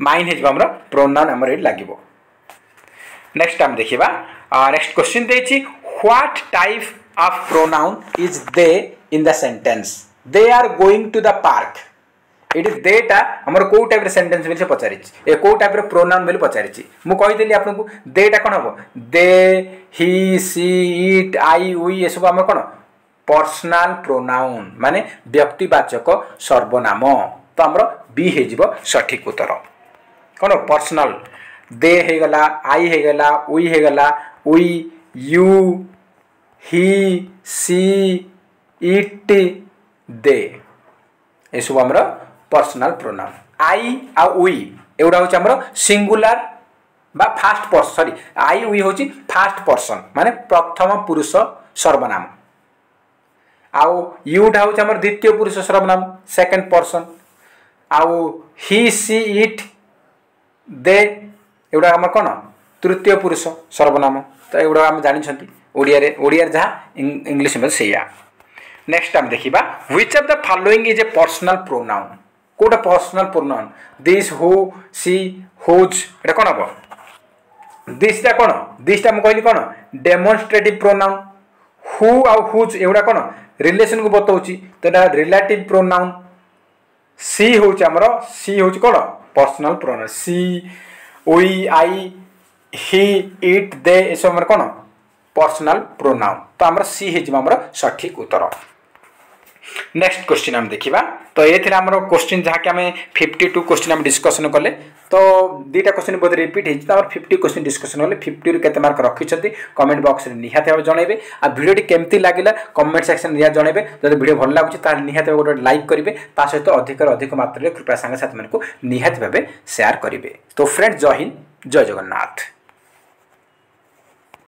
माइन हे हमर प्रोनाउन हमर एठी लागिबो। नेक्स्ट हम देखिबा नेक्स्ट क्वेश्चन देछि what type of pronoun is they in the sentence they are going to the park. एटी देटा हमर को टाइप रे सेंटेंस बेले पचारिछि, ए को टाइप रे प्रोनाउन बेले पचारिछि। मु कहि देली आपन को देटा कोन हबो दे ही she it I V A सब हमर कोन पर्सनल प्रोनाउन माने व्यक्तिवाचक सर्वनाम। तो हमर बी हे जिवो सठिक उत्तर कोन पर्सनल दे हे गला आई हे गला वी हे गला we you he she it they ए सब हमर पर्सनल प्रोनाउन। आई आ वी एउडा होछ हमर सिंगुलर बा first person, sorry I we होछि फर्स्ट पर्सन माने प्रथम पुरुष सर्वनाम, आउ यूटा होछ हमर द्वितीय पुरुष सर्वनाम सेकंड पर्सन, आउ ही सी इट दे एउडा हमर कोन तृतीय पुरुष सर्वनाम। तो एउडा हम जानि छथि ओडिया जहा इंग्लिश में सेया। नेक्स्ट हम देखिबा which of the following is a personal pronoun, कोटा personal pronoun this who she whose एटा कोन हबो दिस ता कोन दिस ता म कहली कोन डेमोन्स्ट्रेटिव प्रोनाउन, हु आ हुज एउडा कोन रिलेशन को बतौची तो एटा रिलेटिव प्रोनाउन, सी होच हमरो सी होच कोन personal pronoun she we I he it they ए सब हमर कोन पर्सनल प्रोनाउन। तो हमर सी हे जिमा हमर सठिक उत्तर। नेक्स्ट क्वेश्चन हम देखिबा तो ए थिला हमर क्वेश्चन जहा कि हमें 52 क्वेश्चन हम डिस्कशन करले, तो दीटा क्वेश्चन बोध रिपीट हे त हमर 50 क्वेश्चन डिस्कशन होले 50 रु केते मार्क रखि छथि कमेंट बॉक्स रे निहाते हम जणैबे। आ वीडियो टी केमति लागिला कमेंट सेक्शन रे जणैबे, जदि वीडियो भल लागुछि त निहाते गोटे लाइक करिवे, ता सहित अधिक मात्रा रे कृपया संग साथी मन को निहाते भाबे शेयर करिवे। तो फ्रेंड्स जय हिंद जय जगन्नाथ।